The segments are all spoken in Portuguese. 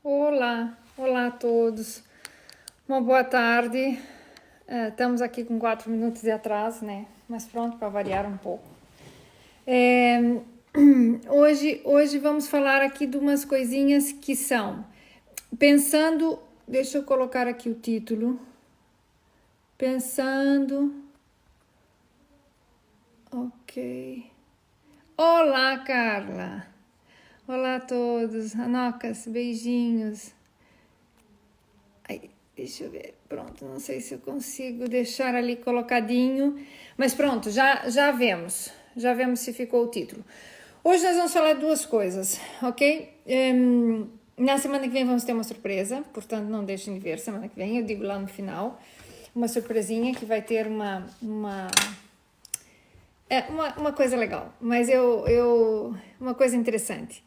Olá, olá a todos. Uma boa tarde. Estamos aqui com 4 minutos de atraso, né? Mas pronto, para variar um pouco. É, hoje vamos falar aqui de umas coisinhas que são pensando. Deixa eu colocar aqui o título. Pensando. Ok. Olá, Carla. Olá a todos. Anocas, beijinhos. Aí, deixa eu ver. Pronto, não sei se eu consigo deixar ali colocadinho. Mas pronto, já vemos. Já vemos se ficou o título. Hoje nós vamos falar de duas coisas, ok? Na semana que vem vamos ter uma surpresa, portanto não deixem de ver semana que vem, eu digo lá no final. Uma surpresinha que vai ter uma coisa legal, mas uma coisa interessante.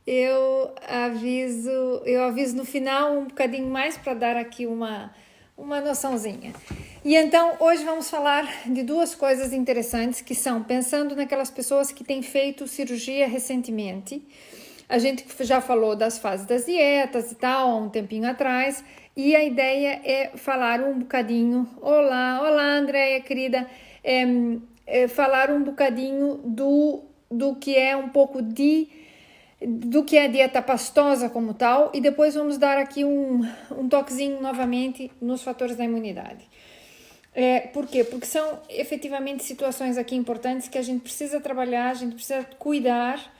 Eu aviso no final um bocadinho mais para dar aqui uma noçãozinha. E então hoje vamos falar de duas coisas interessantes que são pensando naquelas pessoas que têm feito cirurgia recentemente. A gente já falou das fases das dietas e tal, há um tempinho atrás, e a ideia é falar um bocadinho, olá Andréia querida, falar um bocadinho do que é um pouco do que é a dieta pastosa como tal, e depois vamos dar aqui um toquezinho novamente nos fatores da imunidade. Por quê? Porque são efetivamente situações aqui importantes que a gente precisa trabalhar, a gente precisa cuidar.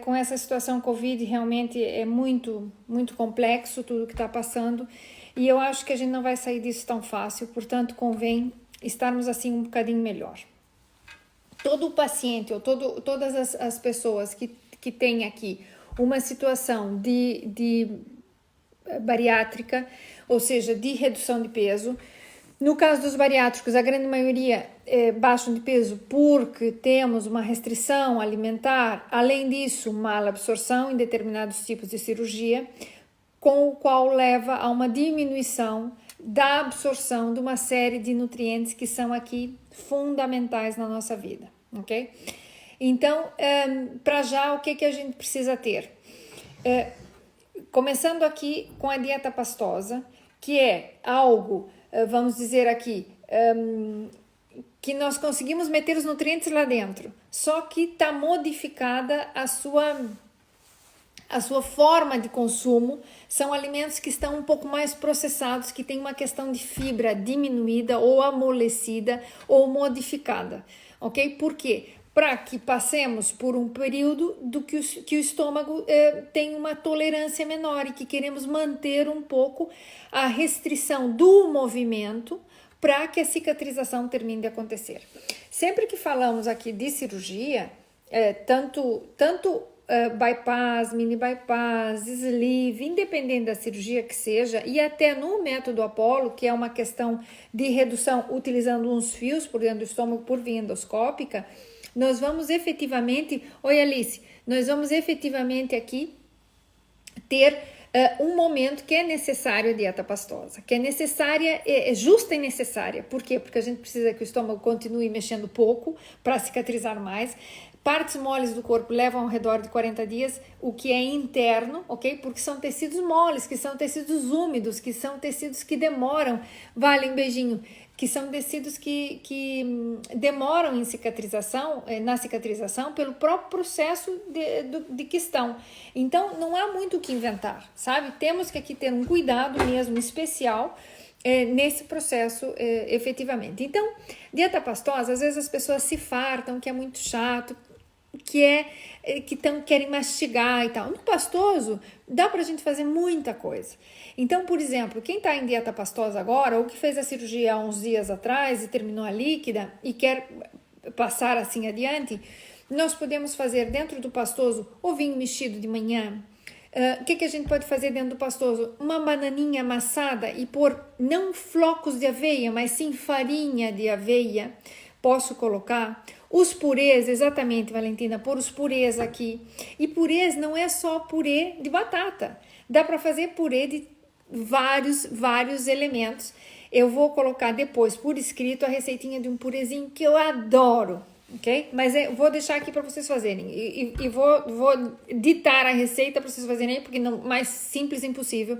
Com essa situação Covid, realmente é muito, muito complexo tudo que está passando, e eu acho que a gente não vai sair disso tão fácil, portanto convém estarmos assim um bocadinho melhor. Todo o paciente ou todas as pessoas que têm aqui uma situação de bariátrica, ou seja, de redução de peso. No caso dos bariátricos, a grande maioria baixam de peso porque temos uma restrição alimentar, além disso, mala absorção em determinados tipos de cirurgia, com o qual leva a uma diminuição da absorção de uma série de nutrientes que são aqui fundamentais na nossa vida, ok? Então, para já, o que a gente precisa ter? Começando aqui com a dieta pastosa, que é algo, vamos dizer aqui, que nós conseguimos meter os nutrientes lá dentro, só que está modificada a sua forma de consumo. São alimentos que estão um pouco mais processados, que tem uma questão de fibra diminuída ou amolecida ou modificada, ok? Por quê? Para que passemos por um período que o estômago tem uma tolerância menor e que queremos manter um pouco a restrição do movimento para que a cicatrização termine de acontecer. Sempre que falamos aqui de cirurgia, tanto bypass, mini bypass, sleeve, independente da cirurgia que seja, e até no método Apollo, que é uma questão de redução utilizando uns fios por dentro do estômago por via endoscópica, nós vamos efetivamente, oi Alice, nós vamos efetivamente aqui ter um momento que é necessário a dieta pastosa, que é necessária, é justa e necessária. Por quê? Porque a gente precisa que o estômago continue mexendo pouco para cicatrizar mais. Partes moles do corpo levam ao redor de 40 dias, o que é interno, ok? Porque são tecidos moles, que são tecidos úmidos, que são tecidos que demoram, vale um beijinho, que são tecidos que demoram em cicatrização, na cicatrização, pelo próprio processo de questão. Então, não há muito o que inventar, sabe? Temos que aqui ter um cuidado mesmo especial nesse processo, efetivamente. Então, dieta pastosa, às vezes as pessoas se fartam, que é muito chato, que querem mastigar e tal. No pastoso, dá pra gente fazer muita coisa. Então, por exemplo, quem tá em dieta pastosa agora, ou que fez a cirurgia há uns dias atrás e terminou a líquida e quer passar assim adiante, nós podemos fazer dentro do pastoso ovinho mexido de manhã. O que a gente pode fazer dentro do pastoso? Uma bananinha amassada e pôr não flocos de aveia, mas sim farinha de aveia. Posso colocar os purês, exatamente, Valentina, pôr os purês aqui. E purês não é só purê de batata. Dá para fazer purê de vários elementos. Eu vou colocar depois por escrito a receitinha de um purezinho que eu adoro. ok? Mas eu vou deixar aqui para vocês fazerem e vou ditar a receita para vocês fazerem aí, porque não, mais simples impossível.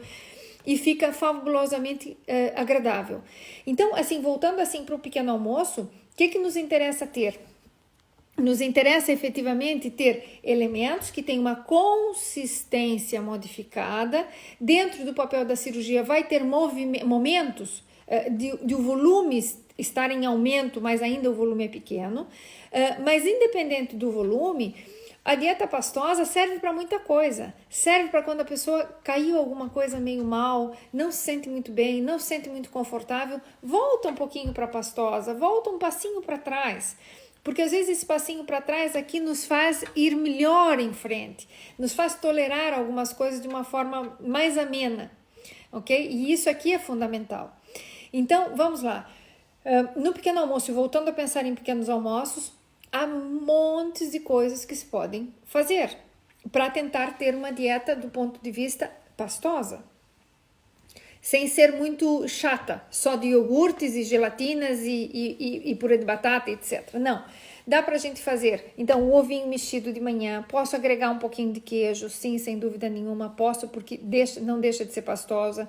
E fica fabulosamente agradável. Então, assim, voltando assim para o pequeno almoço, o que nos interessa ter? Nos interessa efetivamente ter elementos que têm uma consistência modificada. Dentro do papel da cirurgia vai ter momentos de o volume estar em aumento, mas ainda o volume é pequeno. Mas independente do volume, a dieta pastosa serve para muita coisa. Serve para quando a pessoa caiu alguma coisa meio mal, não se sente muito bem, não se sente muito confortável, volta um pouquinho para a pastosa, volta um passinho para trás. Porque às vezes esse passinho para trás aqui nos faz ir melhor em frente, nos faz tolerar algumas coisas de uma forma mais amena, ok? E isso aqui é fundamental. Então, vamos lá. No pequeno almoço, voltando a pensar em pequenos almoços, há montes de coisas que se podem fazer para tentar ter uma dieta do ponto de vista pastosa, sem ser muito chata, só de iogurtes e gelatinas e purê de batata, etc. Não, dá pra gente fazer. Então, o ovinho mexido de manhã, posso agregar um pouquinho de queijo, sim, sem dúvida nenhuma, posso, porque não deixa de ser pastosa.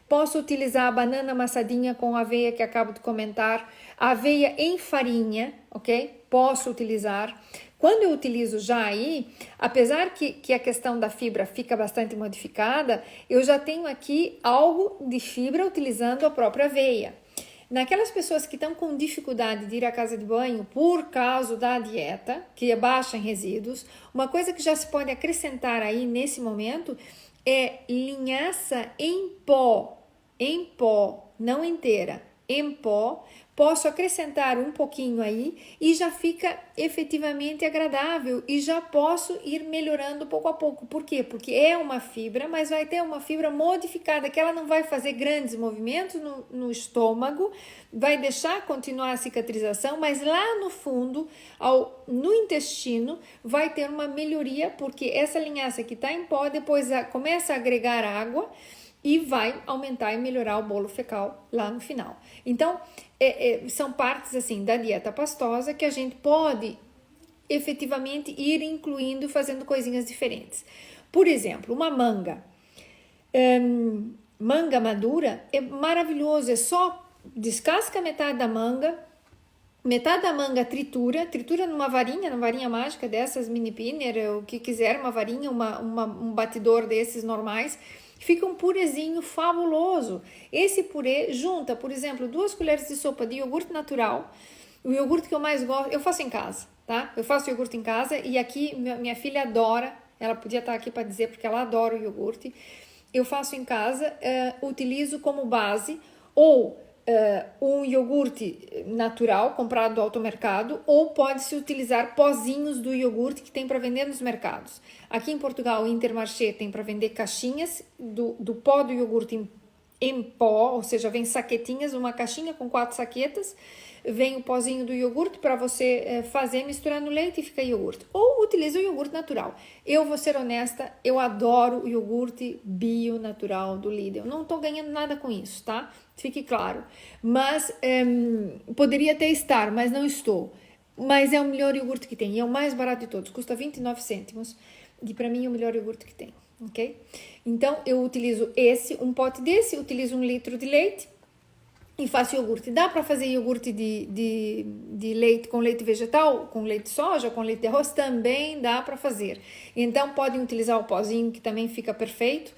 Posso utilizar a banana amassadinha com aveia que acabo de comentar, aveia em farinha, ok? Posso utilizar. Quando eu utilizo já aí, apesar que a questão da fibra fica bastante modificada, eu já tenho aqui algo de fibra utilizando a própria aveia. Naquelas pessoas que estão com dificuldade de ir à casa de banho por causa da dieta, que é baixa em resíduos, uma coisa que já se pode acrescentar aí nesse momento é linhaça em pó, não inteira, em pó. Posso acrescentar um pouquinho aí e já fica efetivamente agradável e já posso ir melhorando pouco a pouco. Por quê? Porque é uma fibra, mas vai ter uma fibra modificada, que ela não vai fazer grandes movimentos no estômago, vai deixar continuar a cicatrização, mas lá no fundo, no intestino, vai ter uma melhoria, porque essa linhaça que está em pó, depois começa a agregar água, e vai aumentar e melhorar o bolo fecal lá no final. Então, são partes assim da dieta pastosa que a gente pode efetivamente ir incluindo, fazendo coisinhas diferentes. Por exemplo, uma manga. Manga madura é maravilhoso, é só descasca metade da manga tritura numa varinha mágica dessas, mini pinner, o que quiser, uma varinha, um batidor desses normais. Fica um purezinho fabuloso. Esse purê junta, por exemplo, 2 colheres de sopa de iogurte natural. O iogurte que eu mais gosto, eu faço em casa, tá? Eu faço iogurte em casa e aqui minha filha adora. Ela podia estar aqui para dizer porque ela adora o iogurte. Eu faço em casa, utilizo como base ou um iogurte natural comprado do automercado, ou pode-se utilizar pozinhos do iogurte que tem para vender nos mercados. Aqui em Portugal, o Intermarché tem para vender caixinhas do pó do iogurte em pó, ou seja, vem saquetinhas, uma caixinha com 4 saquetas, vem o pozinho do iogurte para você fazer, misturar no leite e fica iogurte. Ou utiliza o iogurte natural. Eu vou ser honesta, eu adoro o iogurte bio natural do Lidl. Não estou ganhando nada com isso, tá? Fique claro. Mas poderia até estar, mas não estou. Mas é o melhor iogurte que tem. E é o mais barato de todos. Custa 29 cêntimos. E para mim é o melhor iogurte que tem. Ok? Então eu utilizo um pote desse, utilizo 1 litro de leite e faço iogurte. Dá para fazer iogurte de leite com leite vegetal, com leite de soja, com leite de arroz? Também dá para fazer. Então podem utilizar o pozinho, que também fica perfeito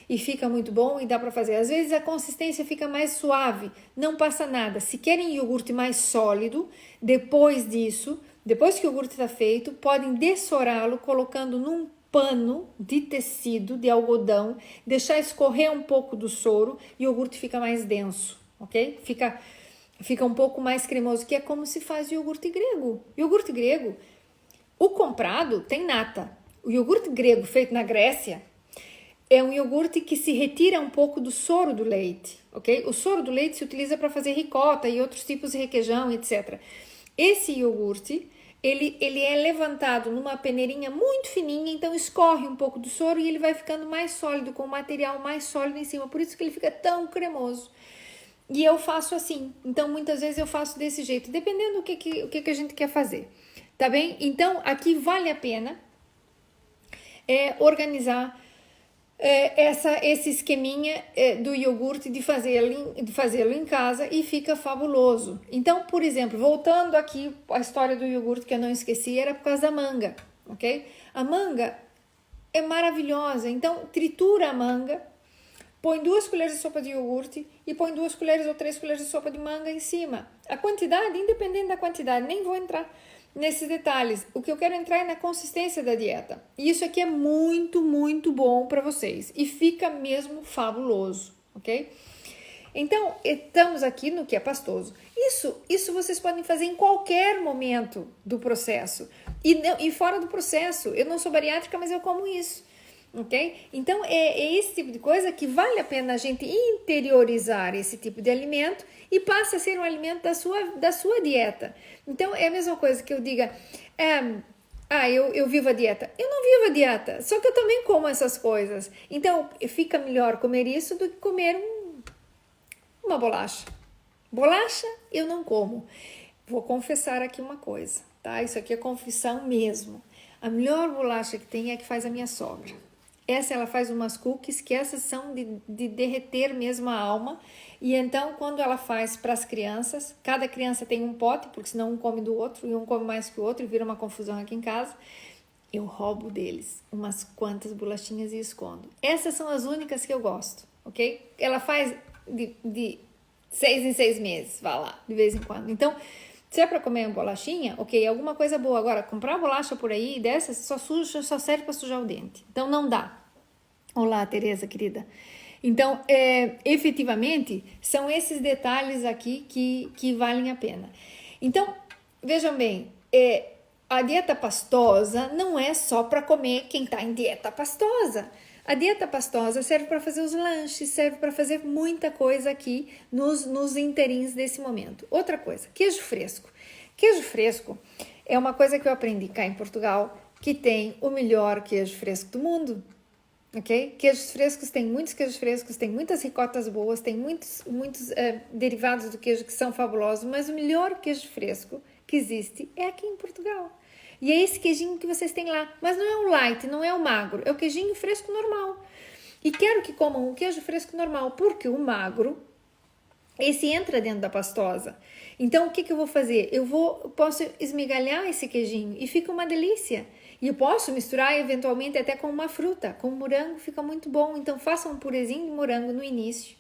e fica muito bom e dá para fazer. Às vezes a consistência fica mais suave, não passa nada. Se querem iogurte mais sólido, depois disso, depois que o iogurte está feito, podem dessorá-lo colocando num pano de tecido, de algodão, deixar escorrer um pouco do soro e o iogurte fica mais denso, ok? Fica um pouco mais cremoso, que é como se faz o iogurte grego. Iogurte grego, o comprado tem nata. O iogurte grego feito na Grécia é um iogurte que se retira um pouco do soro do leite, ok? O soro do leite se utiliza para fazer ricota e outros tipos de requeijão, etc. Esse iogurte, ele é levantado numa peneirinha muito fininha, então escorre um pouco do soro e ele vai ficando mais sólido, com o material mais sólido em cima, por isso que ele fica tão cremoso. E eu faço assim, então muitas vezes eu faço desse jeito, dependendo do que a gente quer fazer. tá bem? Então, aqui vale a pena organizar esse esqueminha do iogurte de fazê-lo em casa e fica fabuloso. Então, por exemplo, voltando aqui à história do iogurte que eu não esqueci, era por causa da manga, ok? A manga é maravilhosa, então tritura a manga, põe 2 colheres de sopa de iogurte e põe 2 colheres ou 3 colheres de sopa de manga em cima. A quantidade, independente da quantidade, nem vou entrar nesses detalhes. O que eu quero entrar é na consistência da dieta. E isso aqui é muito, muito bom para vocês. E fica mesmo fabuloso, ok? Então, estamos aqui no que é pastoso. Isso vocês podem fazer em qualquer momento do processo. E fora do processo. Eu não sou bariátrica, mas eu como isso. Ok? Então, é esse tipo de coisa que vale a pena a gente interiorizar esse tipo de alimento e passa a ser um alimento da sua dieta. Então, é a mesma coisa que eu diga, eu vivo a dieta. Eu não vivo a dieta, só que eu também como essas coisas. Então, fica melhor comer isso do que comer uma bolacha. Bolacha eu não como. Vou confessar aqui uma coisa, tá? Isso aqui é confissão mesmo. A melhor bolacha que tem é a que faz a minha sogra. Ela faz umas cookies que essas são de derreter mesmo a alma. E então, quando ela faz para as crianças, cada criança tem um pote, porque senão um come do outro e um come mais que o outro e vira uma confusão aqui em casa. Eu roubo deles umas quantas bolachinhas e escondo. Essas são as únicas que eu gosto, ok? Ela faz de 6 em 6 meses, vai lá, de vez em quando. Então, se é para comer uma bolachinha, ok, alguma coisa boa. Agora, comprar bolacha por aí, dessas, só serve para sujar o dente. Então, não dá. Olá, Tereza, querida. Então, efetivamente, são esses detalhes aqui que valem a pena. Então, vejam bem, a dieta pastosa não é só para comer quem está em dieta pastosa. A dieta pastosa serve para fazer os lanches, serve para fazer muita coisa aqui nos interins desse momento. Outra coisa, queijo fresco. Queijo fresco é uma coisa que eu aprendi cá em Portugal, que tem o melhor queijo fresco do mundo. Ok? Queijos frescos, tem muitos queijos frescos, tem muitas ricotas boas, tem muitos derivados do queijo que são fabulosos, mas o melhor queijo fresco que existe é aqui em Portugal. E é esse queijinho que vocês têm lá, mas não é o light, não é o magro, é o queijinho fresco normal. E quero que comam o queijo fresco normal, porque o magro, esse entra dentro da pastosa. Então, o que eu vou fazer? Posso esmigalhar esse queijinho e fica uma delícia. E eu posso misturar eventualmente até com uma fruta, com morango fica muito bom. Então faça um purezinho de morango no início.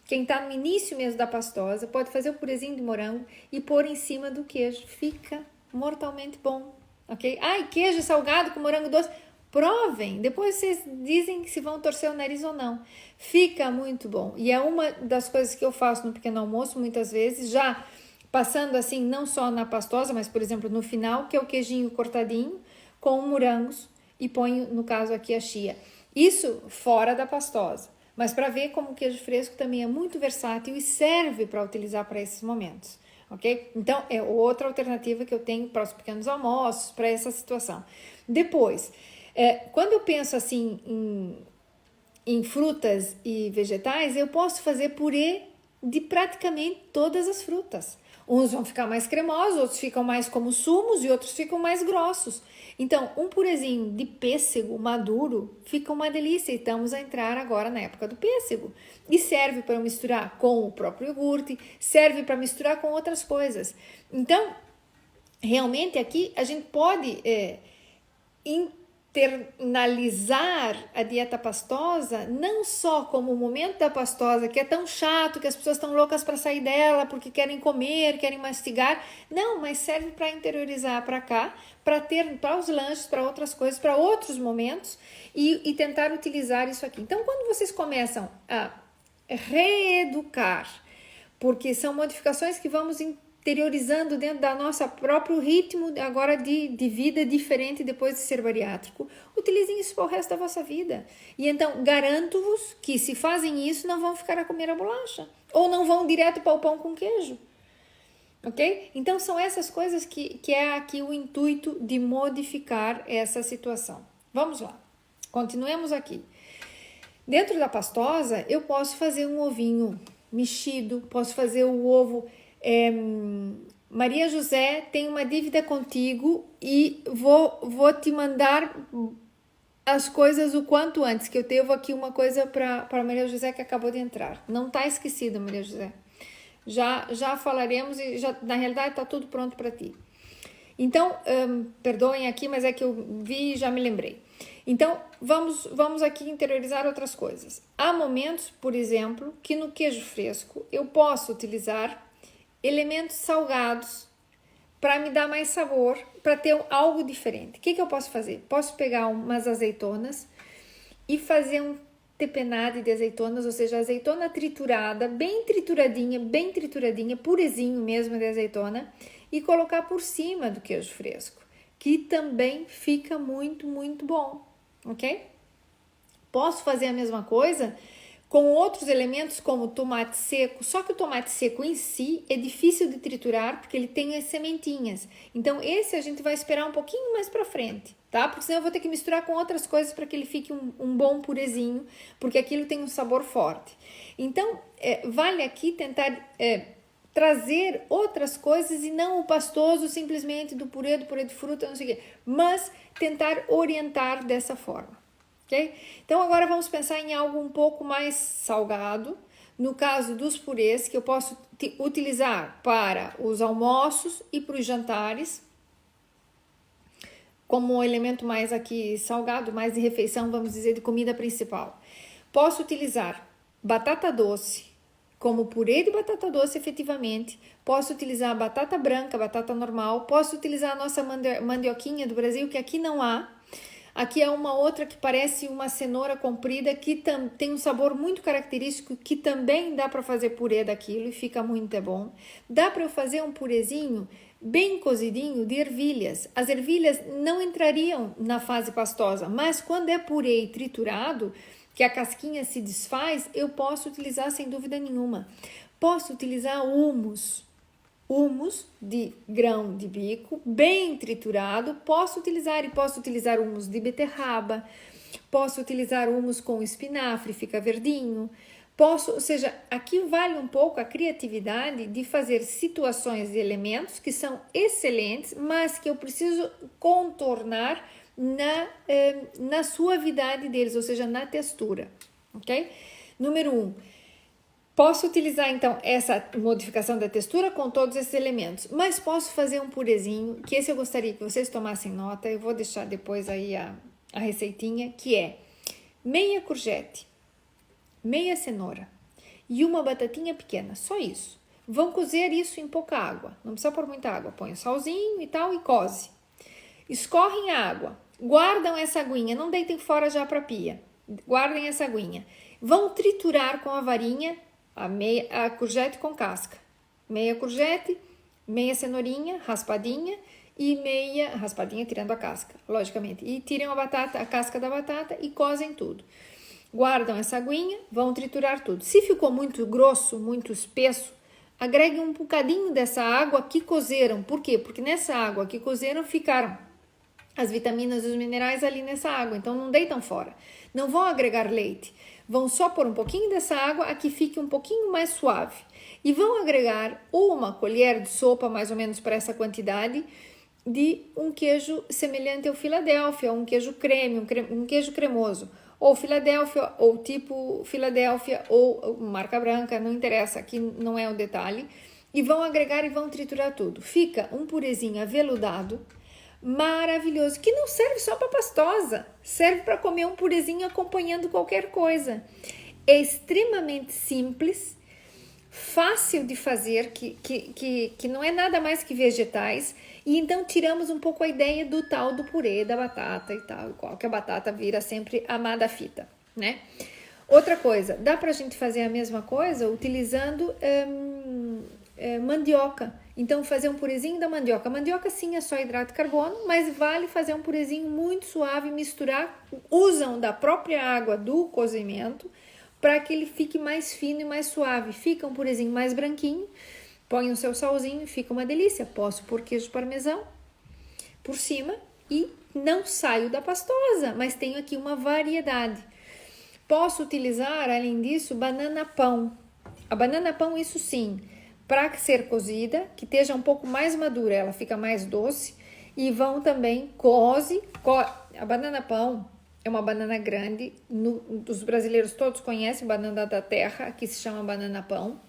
Quem está no início mesmo da pastosa pode fazer o purezinho de morango e pôr em cima do queijo. Fica mortalmente bom, ok? Ai, queijo salgado com morango doce. Provem, depois vocês dizem se vão torcer o nariz ou não. Fica muito bom. E é uma das coisas que eu faço no pequeno almoço muitas vezes, já passando assim não só na pastosa, mas por exemplo no final, que é o queijinho cortadinho, com morangos e ponho, no caso aqui, a chia. Isso fora da pastosa, mas para ver como o queijo fresco também é muito versátil e serve para utilizar para esses momentos, ok? Então, é outra alternativa que eu tenho para os pequenos almoços, para essa situação. Depois, quando eu penso assim em frutas e vegetais, eu posso fazer purê de praticamente todas as frutas. Uns vão ficar mais cremosos, outros ficam mais como sumos e outros ficam mais grossos. Então, um purezinho de pêssego maduro fica uma delícia e estamos a entrar agora na época do pêssego. E serve para misturar com o próprio iogurte, serve para misturar com outras coisas. Então, realmente aqui a gente pode internalizar a dieta pastosa não só como o momento da pastosa, que é tão chato, que as pessoas estão loucas para sair dela porque querem comer, querem mastigar, não, mas serve para interiorizar para cá, para ter para os lanches, para outras coisas, para outros momentos e tentar utilizar isso aqui. Então, quando vocês começam a reeducar, porque são modificações que vamos interiorizando dentro da nossa próprio ritmo agora de vida diferente depois de ser bariátrico, utilizem isso para o resto da vossa vida. E então, garanto-vos que se fazem isso, não vão ficar a comer a bolacha. Ou não vão direto para o pão com queijo. Ok? Então, são essas coisas que é aqui o intuito de modificar essa situação. Vamos lá. Continuemos aqui. Dentro da pastosa, eu posso fazer um ovinho mexido, posso fazer o ovo Maria José, tenho uma dívida contigo e vou te mandar as coisas o quanto antes, que eu devo aqui uma coisa para Maria José que acabou de entrar. Não está esquecido, Maria José. Já falaremos e já, na realidade está tudo pronto para ti. Então, perdoem aqui, mas é que eu vi e já me lembrei. Então, vamos aqui interiorizar outras coisas. Há momentos, por exemplo, que no queijo fresco eu posso utilizar elementos salgados para me dar mais sabor, para ter algo diferente. O que eu posso fazer? Posso pegar umas azeitonas e fazer um tepenade de azeitonas, ou seja, azeitona triturada, bem trituradinha, purezinho mesmo de azeitona, e colocar por cima do queijo fresco, que também fica muito, muito bom, ok? Posso fazer a mesma coisa com outros elementos como tomate seco, só que o tomate seco em si é difícil de triturar porque ele tem as sementinhas. Então esse a gente vai esperar um pouquinho mais para frente, tá? Porque senão eu vou ter que misturar com outras coisas para que ele fique um bom purezinho, porque aquilo tem um sabor forte. Então vale aqui tentar trazer outras coisas e não o pastoso simplesmente do purê de fruta, não sei o quê, mas tentar orientar dessa forma. Okay? Então agora vamos pensar em algo um pouco mais salgado, no caso dos purês, que eu posso utilizar para os almoços e para os jantares, como um elemento mais aqui salgado, mais de refeição, vamos dizer, de comida principal. Posso utilizar batata doce, como purê de batata doce efetivamente, posso utilizar batata branca, batata normal, posso utilizar a nossa mandioquinha do Brasil, que aqui não há. Aqui é uma outra que parece uma cenoura comprida, que tem um sabor muito característico, que também dá para fazer purê daquilo e fica muito bom. Dá para eu fazer um purezinho bem cozidinho de ervilhas. As ervilhas não entrariam na fase pastosa, mas quando é purê e triturado, que a casquinha se desfaz, eu posso utilizar sem dúvida nenhuma. Posso utilizar hummus de grão de bico, bem triturado, posso utilizar hummus de beterraba, posso utilizar hummus com espinafre, fica verdinho, ou seja, aqui vale um pouco a criatividade de fazer situações de elementos que são excelentes, mas que eu preciso contornar na suavidade deles, ou seja, na textura, ok? Número 1. Posso utilizar, então, essa modificação da textura com todos esses elementos, mas posso fazer um purezinho, que esse eu gostaria que vocês tomassem nota, eu vou deixar depois aí a receitinha, que é meia courgette, meia cenoura e uma batatinha pequena, só isso. Vão cozer isso em pouca água, não precisa pôr muita água, põe o salzinho e tal e coze. Escorrem a água, guardam essa aguinha, não deitem fora já para a pia, guardem essa aguinha. Vão triturar com a varinha a courgette com casca, meia courgette, meia cenourinha raspadinha e meia raspadinha tirando a casca, logicamente, e tiram a casca da batata e cozem tudo. Guardam essa aguinha, vão triturar tudo. Se ficou muito grosso, muito espesso, agreguem um bocadinho dessa água que cozeram. Por quê? Porque nessa água que cozeram ficaram as vitaminas e os minerais ali nessa água, então não deitam fora. Não vão agregar leite. Vão só pôr um pouquinho dessa água a que fique um pouquinho mais suave. E vão agregar uma colher de sopa, mais ou menos para essa quantidade, de um queijo semelhante ao Filadélfia, um queijo creme, um queijo cremoso. Ou Filadélfia, ou tipo Filadélfia, ou marca branca, não interessa, aqui não é o detalhe. E vão agregar e vão triturar tudo. Fica um purezinho aveludado, maravilhoso, que não serve só para pastosa, serve para comer um purezinho acompanhando qualquer coisa. É extremamente simples, fácil de fazer, que não é nada mais que vegetais, e então tiramos um pouco a ideia do tal do purê da batata e tal, igual que a batata vira sempre amada fita, né? Outra coisa, dá pra gente fazer a mesma coisa utilizando mandioca. Então, fazer um purezinho da mandioca. A mandioca, sim, é só hidrato de carbono, mas vale fazer um purezinho muito suave, misturar. Usam da própria água do cozimento para que ele fique mais fino e mais suave. Fica um purezinho mais branquinho. Põe o seu salzinho, fica uma delícia. Posso pôr queijo parmesão por cima e não saio da pastosa, mas tenho aqui uma variedade. Posso utilizar, além disso, banana pão. A banana pão, isso sim, para ser cozida, que esteja um pouco mais madura, ela fica mais doce. E vão também, a banana pão é uma banana grande, os brasileiros todos conhecem banana da terra, que se chama banana pão.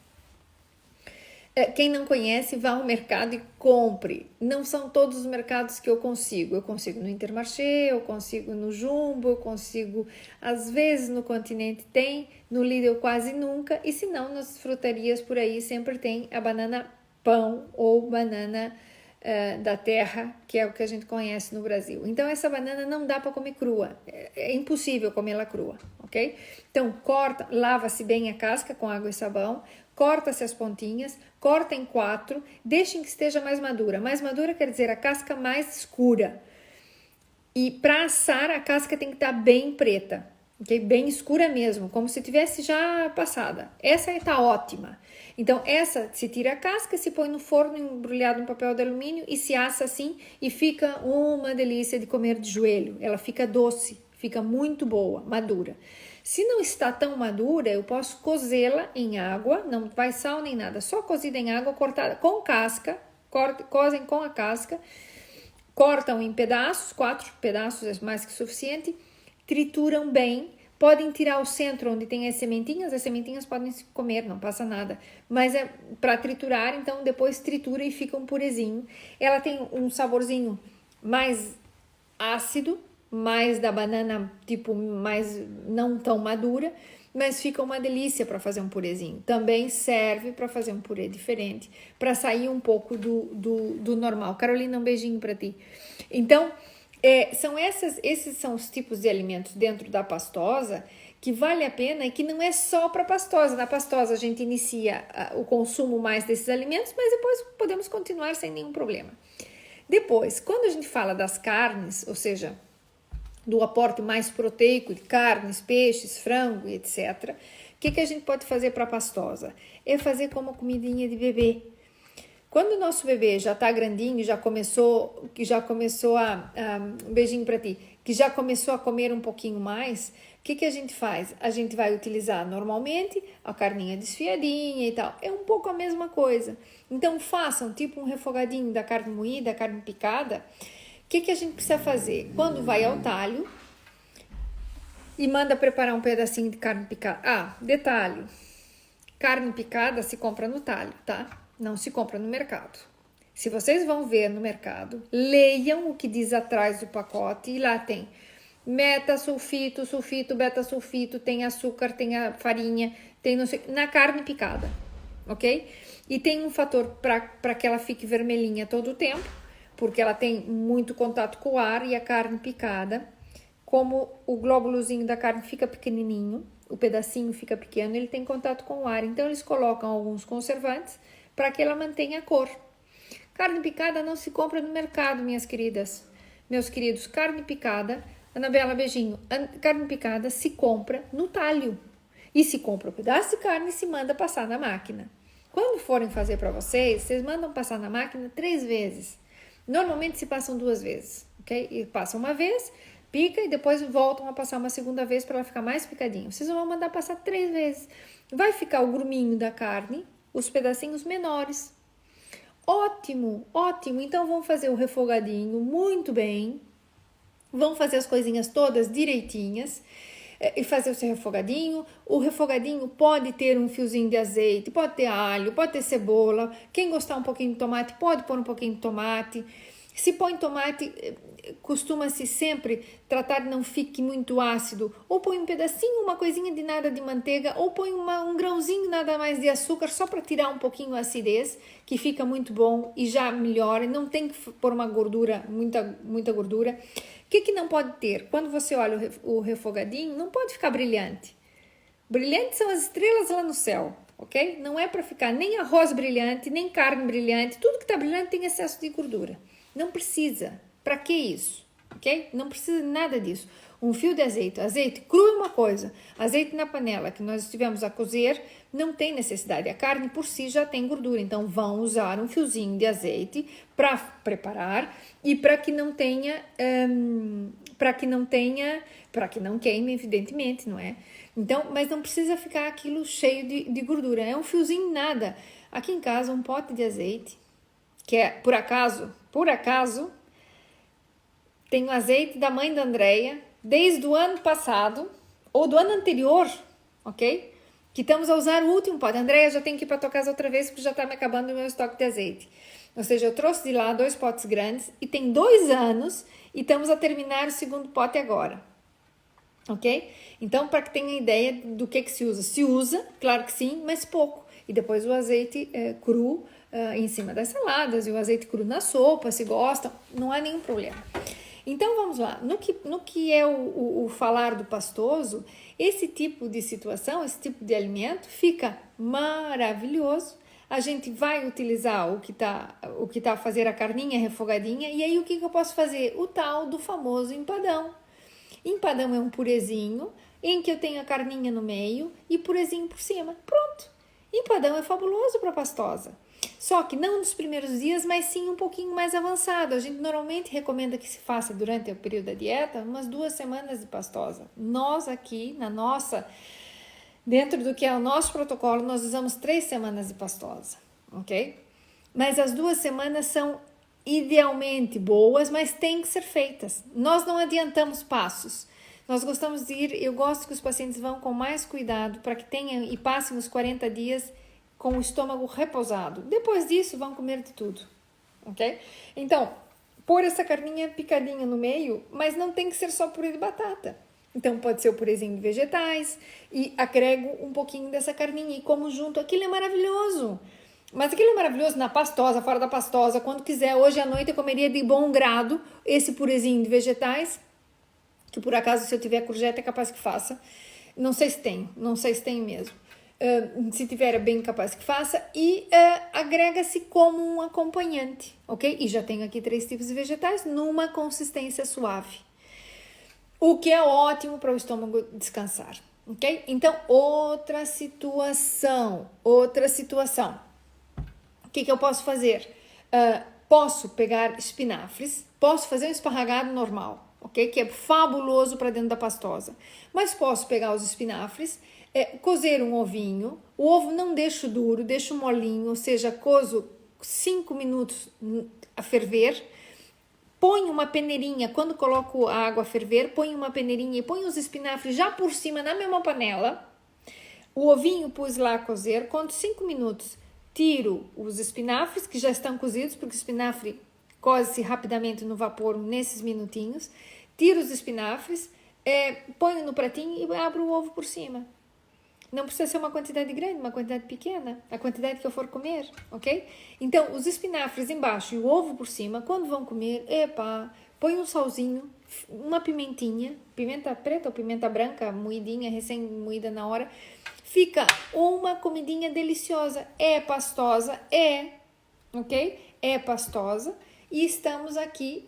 Quem não conhece, vá ao mercado e compre. Não são todos os mercados que eu consigo no Intermarché, eu consigo no Jumbo, eu consigo às vezes no Continente tem, no Lidl quase nunca, e se não, nas frutarias por aí sempre tem a banana pão ou banana da terra, que é o que a gente conhece no Brasil. Então essa banana não dá para comer crua, é impossível comê-la crua, ok? Então corta, lava-se bem a casca com água e sabão, corta-se as pontinhas, corta em 4, deixem que esteja mais madura. Mais madura quer dizer a casca mais escura. E para assar, a casca tem que estar bem preta, okay? Bem escura mesmo, como se tivesse já passada. Essa está ótima. Então, essa se tira a casca, se põe no forno embrulhado em papel de alumínio e se assa assim e fica uma delícia de comer de joelho. Ela fica doce, fica muito boa, madura. Se não está tão madura, eu posso cozê-la em água, não vai sal nem nada, só cozida em água, cortada com casca, cozem com a casca, cortam em pedaços, 4 pedaços é mais que suficiente, trituram bem, podem tirar o centro onde tem as sementinhas podem se comer, não passa nada, mas é para triturar, então depois tritura e fica um purezinho. Ela tem um saborzinho mais ácido, mais da banana, tipo, mais não tão madura, mas fica uma delícia para fazer um purezinho. Também serve para fazer um purê diferente, para sair um pouco do normal. Carolina, um beijinho para ti. Então, esses são os tipos de alimentos dentro da pastosa que vale a pena e que não é só para pastosa. Na pastosa a gente inicia o consumo mais desses alimentos, mas depois podemos continuar sem nenhum problema. Depois, quando a gente fala das carnes, ou seja, do aporte mais proteico de carnes, peixes, frango, etc. O que a gente pode fazer para a pastosa? É fazer como comidinha de bebê. Quando o nosso bebê já está grandinho, já começou um beijinho para ti, que já começou a comer um pouquinho mais, o que a gente faz? A gente vai utilizar normalmente a carninha desfiadinha e tal. É um pouco a mesma coisa. Então façam tipo um refogadinho da carne moída, carne picada. O que a gente precisa fazer? Quando vai ao talho e manda preparar um pedacinho de carne picada. Detalhe, carne picada se compra no talho, tá? Não se compra no mercado. Se vocês vão ver no mercado, leiam o que diz atrás do pacote e lá tem metasulfito, sulfito, beta-sulfito, tem açúcar, tem a farinha, tem não sei, na carne picada, ok? E tem um fator para que ela fique vermelhinha todo o tempo, porque ela tem muito contato com o ar e a carne picada, como o glóbulozinho da carne fica pequenininho, o pedacinho fica pequeno, ele tem contato com o ar, então eles colocam alguns conservantes para que ela mantenha a cor. Carne picada não se compra no mercado, minhas queridas, meus queridos, carne picada, Anabela, beijinho, carne picada se compra no talho, e se compra um pedaço de carne e se manda passar na máquina. Quando forem fazer para vocês mandam passar na máquina 3 vezes. Normalmente se passam 2 vezes, ok? E passam uma vez, pica e depois voltam a passar uma segunda vez para ela ficar mais picadinho. Vocês vão mandar passar 3 vezes. Vai ficar o gruminho da carne, os pedacinhos menores. Ótimo, ótimo. Então vão fazer o refogadinho muito bem. Vão fazer as coisinhas todas direitinhas e fazer o seu refogadinho. O refogadinho pode ter um fiozinho de azeite, pode ter alho, pode ter cebola. Quem gostar um pouquinho de tomate, pode pôr um pouquinho de tomate. Se põe tomate, costuma-se sempre tratar de não fique muito ácido. Ou põe um pedacinho, uma coisinha de nada de manteiga, ou põe um grãozinho nada mais de açúcar, só para tirar um pouquinho a acidez, que fica muito bom e já melhora. Não tem que pôr uma gordura, muita gordura. O que não pode ter? Quando você olha o refogadinho, não pode ficar brilhante. Brilhantes são as estrelas lá no céu, ok? Não é para ficar nem arroz brilhante, nem carne brilhante. Tudo que está brilhante tem excesso de gordura. Não precisa. Para que isso? Ok? Não precisa de nada disso. Um fio de azeite. Azeite cru é uma coisa. Azeite na panela que nós estivemos a cozer não tem necessidade. A carne por si já tem gordura. Então vão usar um fiozinho de azeite para preparar e para que não tenha, para que não queime, evidentemente, não é? Então, mas não precisa ficar aquilo cheio de gordura. É um fiozinho nada. Aqui em casa, um pote de azeite, que é, por acaso, tem o azeite da mãe da Andrea, desde o ano passado, ou do ano anterior, ok? Que estamos a usar o último pote. Andrea, já tem que ir para tua casa outra vez, porque já está me acabando o meu estoque de azeite. Ou seja, eu trouxe de lá 2 potes grandes, e tem 2 anos, e estamos a terminar o segundo pote agora. Ok? Então, para que tenha ideia do que se usa. Se usa, claro que sim, mas pouco. E depois o azeite cru em cima das saladas, e o azeite cru na sopa, se gostam, não há nenhum problema. Então, vamos lá. No que é o falar do pastoso, esse tipo de situação, esse tipo de alimento fica maravilhoso. A gente vai utilizar o que tá a fazer a carninha refogadinha, e aí o que eu posso fazer? O tal do famoso empadão. Empadão é um purezinho em que eu tenho a carninha no meio e purezinho por cima. Pronto. Empadão é fabuloso para pastosa. Só que não nos primeiros dias, mas sim um pouquinho mais avançado. A gente normalmente recomenda que se faça durante o período da dieta umas 2 semanas de pastosa. Nós aqui, dentro do que é o nosso protocolo, nós usamos 3 semanas de pastosa, ok? Mas as 2 semanas são idealmente boas, mas têm que ser feitas. Nós não adiantamos passos. Nós gostamos de ir, eu gosto que os pacientes vão com mais cuidado para que tenham e passem os 40 dias com o estômago repousado. Depois disso, vão comer de tudo, ok? Então, pôr essa carninha picadinha no meio, mas não tem que ser só purê de batata. Então, pode ser o purezinho de vegetais e agrego um pouquinho dessa carninha e como junto. Aquilo é maravilhoso. Mas aquilo é maravilhoso na pastosa, fora da pastosa, quando quiser. Hoje à noite eu comeria de bom grado esse purezinho de vegetais, que por acaso se eu tiver courgette é capaz que faça. Não sei se tem mesmo. Se tiver é bem capaz que faça. E agrega-se como um acompanhante, ok? E já tenho aqui 3 tipos de vegetais numa consistência suave. O que é ótimo para o estômago descansar, ok? Então, outra situação. O que eu posso fazer? Posso pegar espinafres, posso fazer um esparragado normal, ok? Que é fabuloso para dentro da pastosa. Mas posso pegar os espinafres, cozer um ovinho. O ovo não deixo duro, deixo molinho, ou seja, cozo 5 minutos a ferver. Põe uma peneirinha, quando coloco a água a ferver, põe uma peneirinha e põe os espinafres já por cima na mesma panela. O ovinho pus lá a cozer, conto 5 minutos. Tiro os espinafres, que já estão cozidos, porque o espinafre coze-se rapidamente no vapor nesses minutinhos. Tiro os espinafres, ponho no pratinho e abro o ovo por cima. Não precisa ser uma quantidade grande, uma quantidade pequena, a quantidade que eu for comer, ok? Então, os espinafres embaixo e o ovo por cima, quando vão comer, põe um salzinho, uma pimentinha, pimenta preta ou pimenta branca, moidinha, recém-moída na hora. Fica uma comidinha deliciosa. É pastosa, ok? É pastosa. E estamos aqui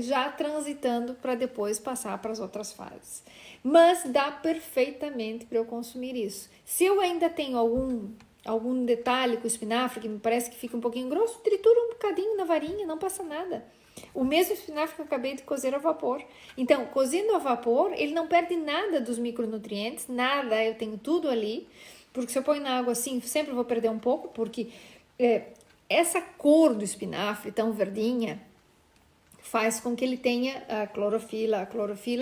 já transitando para depois passar para as outras fases. Mas dá perfeitamente para eu consumir isso. Se eu ainda tenho algum detalhe com o espinafre que me parece que fica um pouquinho grosso, trituro um bocadinho na varinha, não passa nada. O mesmo espinafre que eu acabei de cozer a vapor. Então, cozendo a vapor, ele não perde nada dos micronutrientes, nada, eu tenho tudo ali, porque se eu ponho na água assim, sempre vou perder um pouco, porque essa cor do espinafre tão verdinha faz com que ele tenha a clorofila,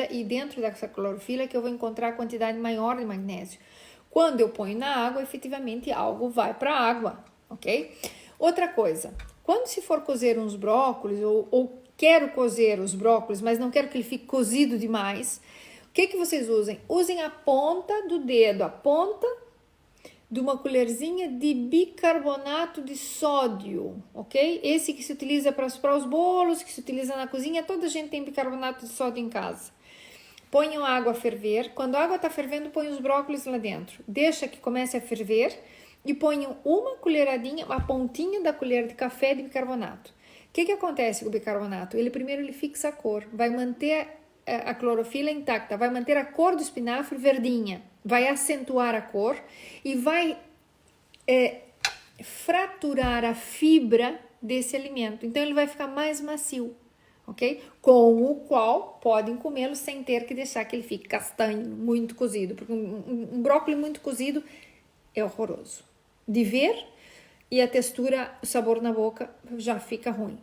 e dentro dessa clorofila é que eu vou encontrar a quantidade maior de magnésio. Quando eu ponho na água, efetivamente algo vai para a água, ok? Outra coisa, quando se for cozer uns brócolis, ou quero cozer os brócolis, mas não quero que ele fique cozido demais, o que vocês usem? Usem a ponta do dedo, a ponta de uma colherzinha de bicarbonato de sódio, ok? Esse que se utiliza para os bolos, que se utiliza na cozinha, toda a gente tem bicarbonato de sódio em casa. Ponham a água a ferver, quando a água está fervendo, põe os brócolis lá dentro. Deixa que comece a ferver e ponham uma colheradinha, a pontinha da colher de café de bicarbonato. O que acontece com o bicarbonato? Ele fixa a cor, vai manter a clorofila intacta, vai manter a cor do espinafre verdinha, vai acentuar a cor e vai fraturar a fibra desse alimento. Então, ele vai ficar mais macio, ok? Com o qual podem comê-lo sem ter que deixar que ele fique castanho, muito cozido, porque um brócolis muito cozido é horroroso de ver e a textura, o sabor na boca já fica ruim.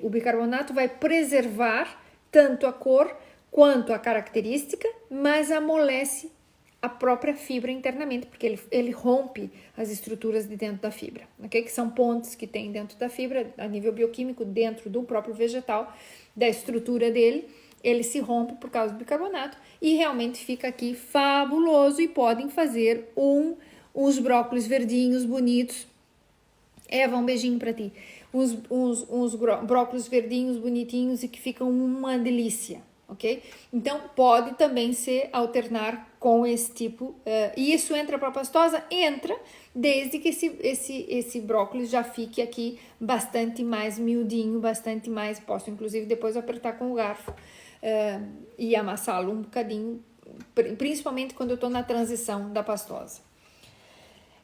O bicarbonato vai preservar tanto a cor quanto a característica, mas amolece a própria fibra internamente, porque ele rompe as estruturas de dentro da fibra, ok? Que são pontes que tem dentro da fibra, a nível bioquímico, dentro do próprio vegetal, da estrutura dele, ele se rompe por causa do bicarbonato e realmente fica aqui fabuloso e podem fazer uns brócolis verdinhos, bonitos. Eva, um beijinho para ti. Uns brócolis verdinhos, bonitinhos e que ficam uma delícia, ok? Então, pode também se alternar com esse tipo. E isso entra para a pastosa? Entra, desde que esse brócolis já fique aqui bastante mais miudinho, bastante mais. Posso, inclusive, depois apertar com o garfo e amassá-lo um bocadinho, principalmente quando eu estou na transição da pastosa.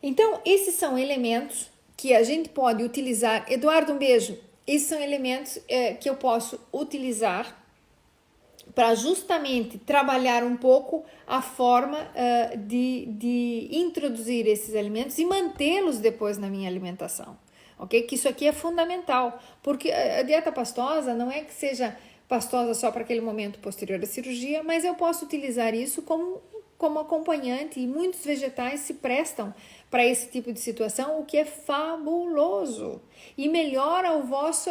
Então, esses são elementos que a gente pode utilizar. Eduardo, um beijo. Esses são elementos que eu posso utilizar para justamente trabalhar um pouco a forma de introduzir esses alimentos e mantê-los depois na minha alimentação, ok? Que isso aqui é fundamental, porque a dieta pastosa não é que seja pastosa só para aquele momento posterior à cirurgia, mas eu posso utilizar isso como acompanhante e muitos vegetais se prestam para esse tipo de situação, o que é fabuloso e melhora o vosso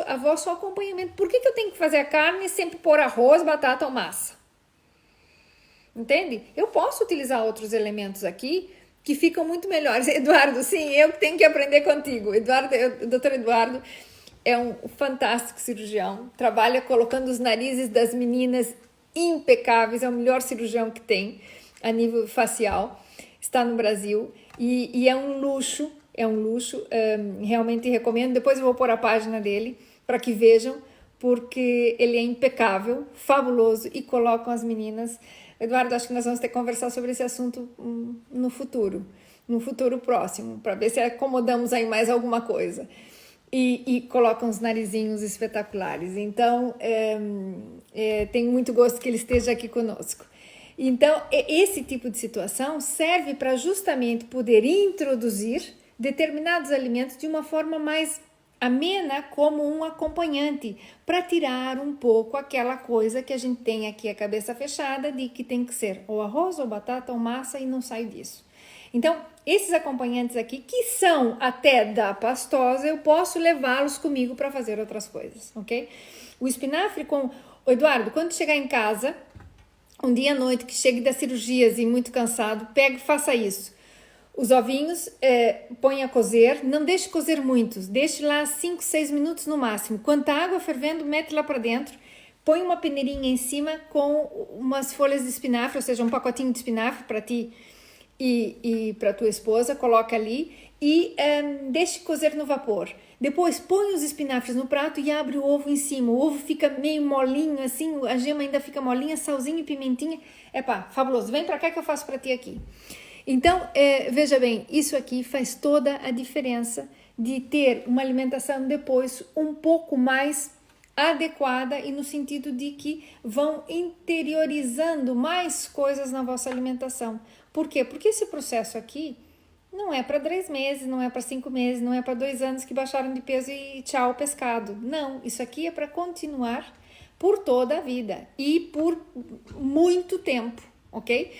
acompanhamento. Por que eu tenho que fazer a carne e sempre pôr arroz, batata ou massa? Entende? Eu posso utilizar outros elementos aqui que ficam muito melhores. Eduardo, sim, eu tenho que aprender contigo. O doutor Eduardo é um fantástico cirurgião, trabalha colocando os narizes das meninas impecáveis, é o melhor cirurgião que tem a nível facial, está no Brasil e é um luxo, realmente recomendo. Depois eu vou pôr a página dele para que vejam, porque ele é impecável, fabuloso e colocam as meninas. Eduardo, acho que nós vamos ter que conversar sobre esse assunto no futuro próximo, para ver se acomodamos aí mais alguma coisa. E colocam os narizinhos espetaculares. Então, tenho muito gosto que ele esteja aqui conosco. Então, esse tipo de situação serve para justamente poder introduzir determinados alimentos de uma forma mais amena, como um acompanhante, para tirar um pouco aquela coisa que a gente tem aqui a cabeça fechada de que tem que ser ou arroz, ou batata, ou massa e não sai disso. Então, esses acompanhantes aqui, que são até da pastosa, eu posso levá-los comigo para fazer outras coisas, ok? O espinafre Eduardo, quando chegar em casa, um dia à noite, que chegue das cirurgias e muito cansado, pegue e faça isso. Os ovinhos, põe a cozer, não deixe cozer muitos, deixe lá 5, 6 minutos no máximo. Quando a água fervendo, mete lá para dentro, põe uma peneirinha em cima com umas folhas de espinafre, ou seja, um pacotinho de espinafre para ti e para tua esposa, coloca ali e deixe cozer no vapor. Depois põe os espinafres no prato e abre o ovo em cima. O ovo fica meio molinho assim, a gema ainda fica molinha, salzinho e pimentinha. Fabuloso. Vem para cá que eu faço para ti aqui. Então, veja bem, isso aqui faz toda a diferença de ter uma alimentação depois um pouco mais adequada e no sentido de que vão interiorizando mais coisas na vossa alimentação. Por quê? Porque esse processo aqui não é para 3 meses, não é para 5 meses, não é para 2 anos que baixaram de peso e tchau pescado. Não, isso aqui é para continuar por toda a vida e por muito tempo, ok?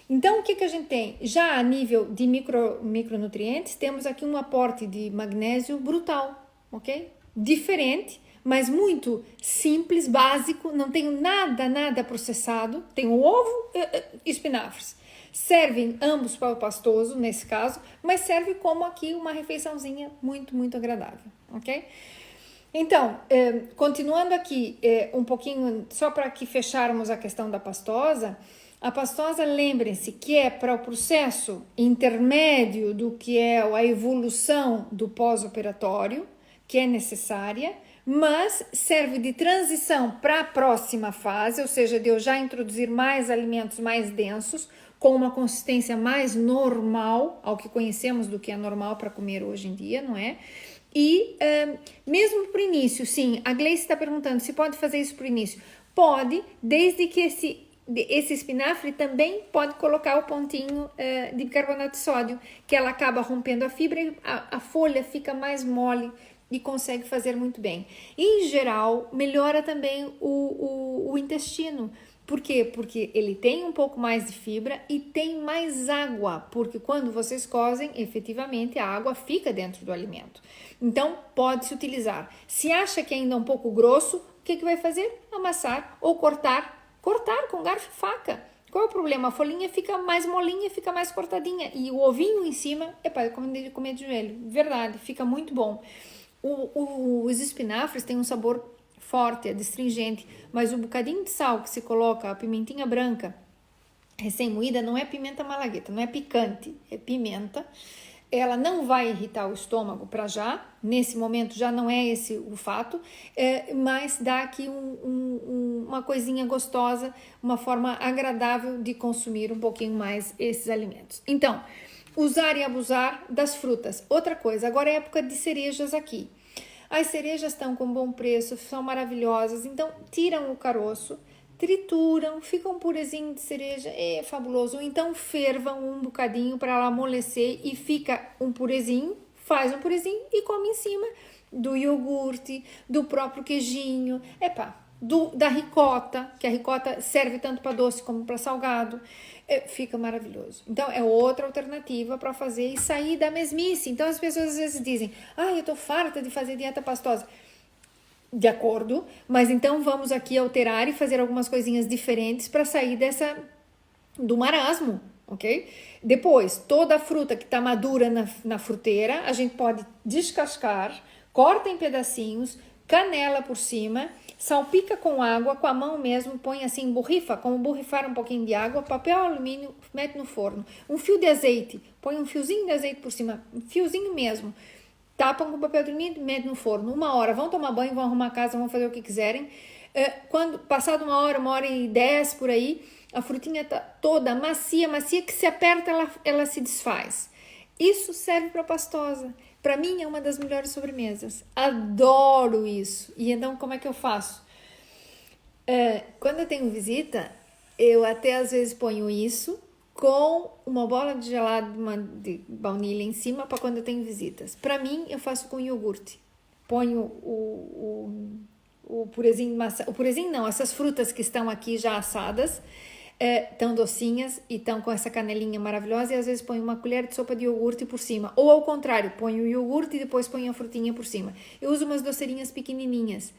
Então, o que a gente tem? Já a nível de micronutrientes, temos aqui um aporte de magnésio brutal, ok? Diferente, mas muito simples, básico, não tenho nada processado. Tenho ovo e espinafres. Servem ambos para o pastoso, nesse caso, mas serve como aqui uma refeiçãozinha muito agradável, ok? Então, continuando aqui um pouquinho, só para que fecharmos a questão da pastosa, a pastosa, lembrem-se que é para o processo intermédio do que é a evolução do pós-operatório, que é necessária, mas serve de transição para a próxima fase, ou seja, de eu já introduzir mais alimentos mais densos, com uma consistência mais normal, ao que conhecemos do que é normal para comer hoje em dia, não é? E mesmo para o início, sim, a Gleice está perguntando se pode fazer isso para o início. Pode, desde que esse esse espinafre também pode colocar o pontinho de bicarbonato de sódio, que ela acaba rompendo a fibra e a folha fica mais mole e consegue fazer muito bem. Em geral, melhora também o intestino. Por quê? Porque ele tem um pouco mais de fibra e tem mais água, porque quando vocês cozem, efetivamente a água fica dentro do alimento. Então, pode-se utilizar. Se acha que ainda é um pouco grosso, o que vai fazer? Amassar ou cortar com garfo e faca. Qual é o problema? A folhinha fica mais molinha, fica mais cortadinha. E o ovinho em cima é para comer de joelho. Verdade, fica muito bom. Os espinafres têm um sabor forte, é astringente, mas o bocadinho de sal que se coloca, a pimentinha branca recém-moída, não é pimenta malagueta, não é picante, é pimenta. Ela não vai irritar o estômago para já, nesse momento já não é esse o fato, mas dá aqui uma coisinha gostosa, uma forma agradável de consumir um pouquinho mais esses alimentos. Então, usar e abusar das frutas. Outra coisa, agora é época de cerejas aqui. As cerejas estão com bom preço, são maravilhosas, então tiram o caroço, trituram, fica um purezinho de cereja, é fabuloso. Ou então fervam um bocadinho para ela amolecer e fica um purezinho, faz um purezinho e come em cima do iogurte, do próprio queijinho, da ricota, que a ricota serve tanto para doce como para salgado. Fica maravilhoso. Então, é outra alternativa para fazer e sair da mesmice. Então, as pessoas às vezes dizem, eu tô farta de fazer dieta pastosa. De acordo, mas então vamos aqui alterar e fazer algumas coisinhas diferentes para sair do marasmo, ok? Depois, toda a fruta que está madura na fruteira, a gente pode descascar, corta em pedacinhos, canela por cima, salpica com água, com a mão mesmo, põe assim, borrifa, como borrifar um pouquinho de água, papel alumínio, mete no forno. Um fio de azeite, põe um fiozinho de azeite por cima, um fiozinho mesmo. Tapam com papel alumínio, mete no forno. 1 hora, vão tomar banho, vão arrumar a casa, vão fazer o que quiserem. Passado 1 hora e 10 por aí, a frutinha tá toda macia, que se aperta, ela se desfaz. Isso serve para pastosa. Para mim é uma das melhores sobremesas. Adoro isso. E então como é que eu faço? Quando eu tenho visita, eu até às vezes ponho isso com uma bola de gelado de baunilha em cima para quando eu tenho visitas. Para mim, eu faço com iogurte. Ponho o purezinho de maçã. O purezinho não, essas frutas que estão aqui já assadas, tão docinhas e estão com essa canelinha maravilhosa, e às vezes ponho uma colher de sopa de iogurte por cima, ou ao contrário, ponho o iogurte e depois ponho a frutinha por cima. Eu uso umas doceirinhas pequenininhas.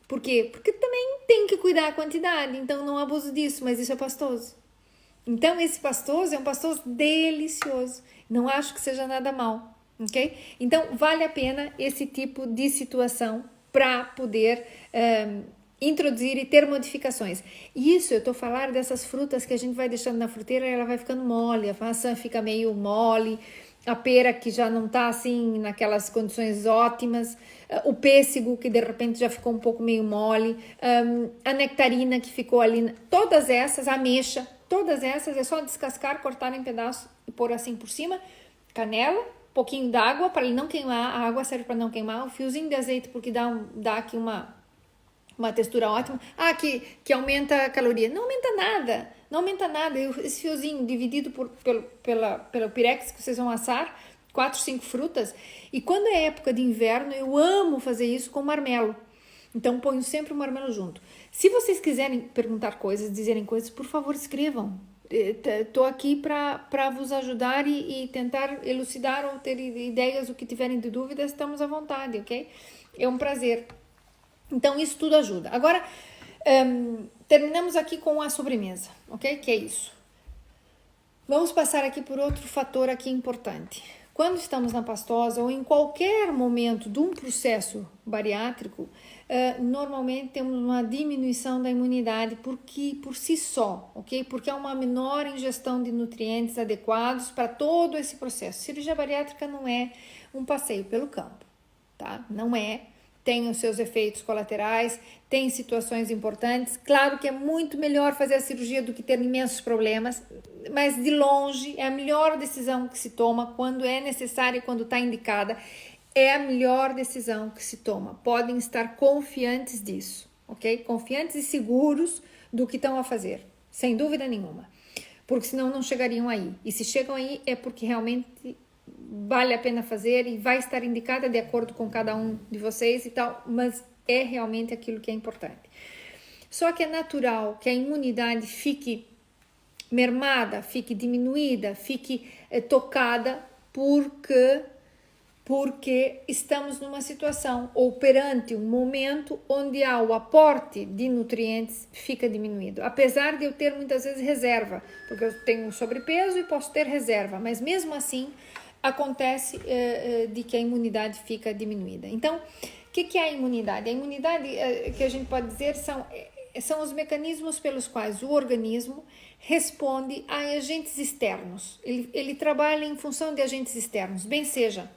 Por quê? Porque também tem que cuidar a quantidade, então não abuso disso, mas isso é pastoso. Então esse pastoso é um pastoso delicioso, não acho que seja nada mal, ok? Então vale a pena esse tipo de situação para poder introduzir e ter modificações. E isso eu estou falando dessas frutas que a gente vai deixando na fruteira, ela vai ficando mole, a maçã fica meio mole, a pera que já não está assim naquelas condições ótimas, o pêssego que de repente já ficou um pouco meio mole, a nectarina que ficou ali, todas essas, a ameixa, todas essas é só descascar, cortar em pedaços e pôr assim por cima, canela, pouquinho d'água para ele não queimar, a água serve para não queimar, um fiozinho de azeite porque dá aqui uma textura ótima, que aumenta a caloria, não aumenta nada, esse fiozinho dividido pelo pirex que vocês vão assar, 4, 5 frutas, e quando é época de inverno, eu amo fazer isso com marmelo, então ponho sempre o marmelo junto. Se vocês quiserem perguntar coisas, dizerem coisas, por favor escrevam, estou aqui para vos ajudar e tentar elucidar ou ter ideias, o que tiverem de dúvidas, estamos à vontade, ok? É um prazer. Então, isso tudo ajuda. Agora, terminamos aqui com a sobremesa, ok? Que é isso. Vamos passar aqui por outro fator aqui importante. Quando estamos na pastosa ou em qualquer momento de um processo bariátrico, normalmente temos uma diminuição da imunidade por si só, ok? Porque há uma menor ingestão de nutrientes adequados para todo esse processo. Cirurgia bariátrica não é um passeio pelo campo, tá? Não é. Tem os seus efeitos colaterais, tem situações importantes. Claro que é muito melhor fazer a cirurgia do que ter imensos problemas, mas de longe é a melhor decisão que se toma quando é necessária e quando está indicada. É a melhor decisão que se toma. Podem estar confiantes disso, ok? Confiantes e seguros do que estão a fazer. sem dúvida nenhuma, porque senão não chegariam aí. E se chegam aí é porque realmente vale a pena fazer e vai estar indicada de acordo com cada um de vocês e tal, mas é realmente aquilo que é importante. Só que é natural que a imunidade fique mermada, fique diminuída, fique tocada porque estamos numa situação ou perante um momento onde o aporte de nutrientes fica diminuído. Apesar de eu ter muitas vezes reserva, porque eu tenho sobrepeso e posso ter reserva, mas mesmo assim acontece de que a imunidade fica diminuída. Então, o que é a imunidade? A imunidade, que a gente pode dizer, são os mecanismos pelos quais o organismo responde a agentes externos. Ele trabalha em função de agentes externos, bem seja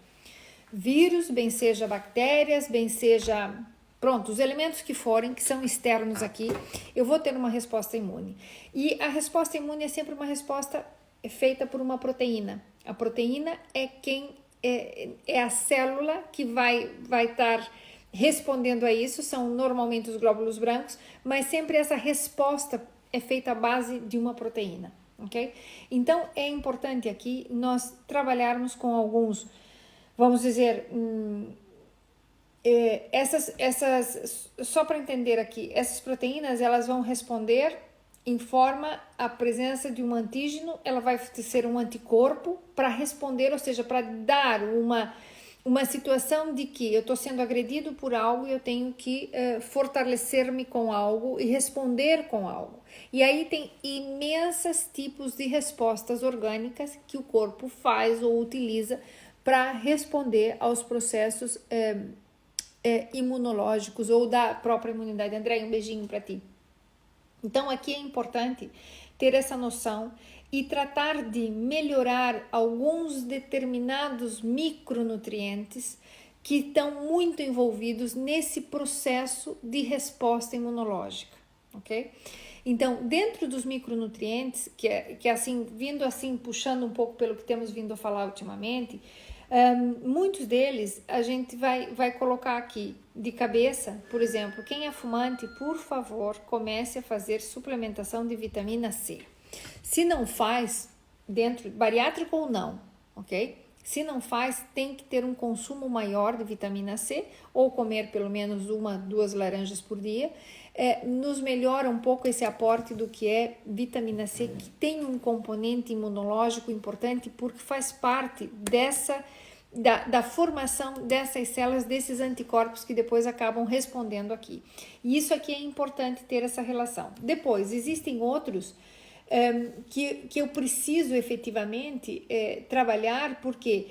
vírus, bem seja bactérias, bem seja, pronto, os elementos que forem, que são externos aqui, eu vou ter uma resposta imune. E a resposta imune é sempre uma resposta feita por uma proteína. A proteína é é a célula que vai estar respondendo a isso, são normalmente os glóbulos brancos, mas sempre essa resposta é feita à base de uma proteína, ok? Então, é importante aqui nós trabalharmos com alguns, vamos dizer, só para entender aqui, essas proteínas, elas vão responder em forma à presença de um antígeno, ela vai ser um anticorpo para responder, ou seja, para dar uma situação de que eu estou sendo agredido por algo e eu tenho que fortalecer-me com algo e responder com algo. E aí tem imensos tipos de respostas orgânicas que o corpo faz ou utiliza para responder aos processos imunológicos ou da própria imunidade. André, um beijinho para ti. Então, aqui é importante ter essa noção e tratar de melhorar alguns determinados micronutrientes que estão muito envolvidos nesse processo de resposta imunológica, ok? Então, dentro dos micronutrientes, que assim, vindo assim, puxando um pouco pelo que temos vindo a falar ultimamente, muitos deles a gente vai colocar aqui de cabeça. Por exemplo, quem é fumante, por favor, comece a fazer suplementação de vitamina C. Se não faz, dentro, bariátrico ou não, ok? Se não faz, tem que ter um consumo maior de vitamina C ou comer pelo menos 1-2 laranjas por dia. Nos melhora um pouco esse aporte do que é vitamina C, que tem um componente imunológico importante porque faz parte da formação dessas células, desses anticorpos que depois acabam respondendo aqui. E isso aqui é importante ter essa relação. Depois, existem outros que eu preciso efetivamente trabalhar, porque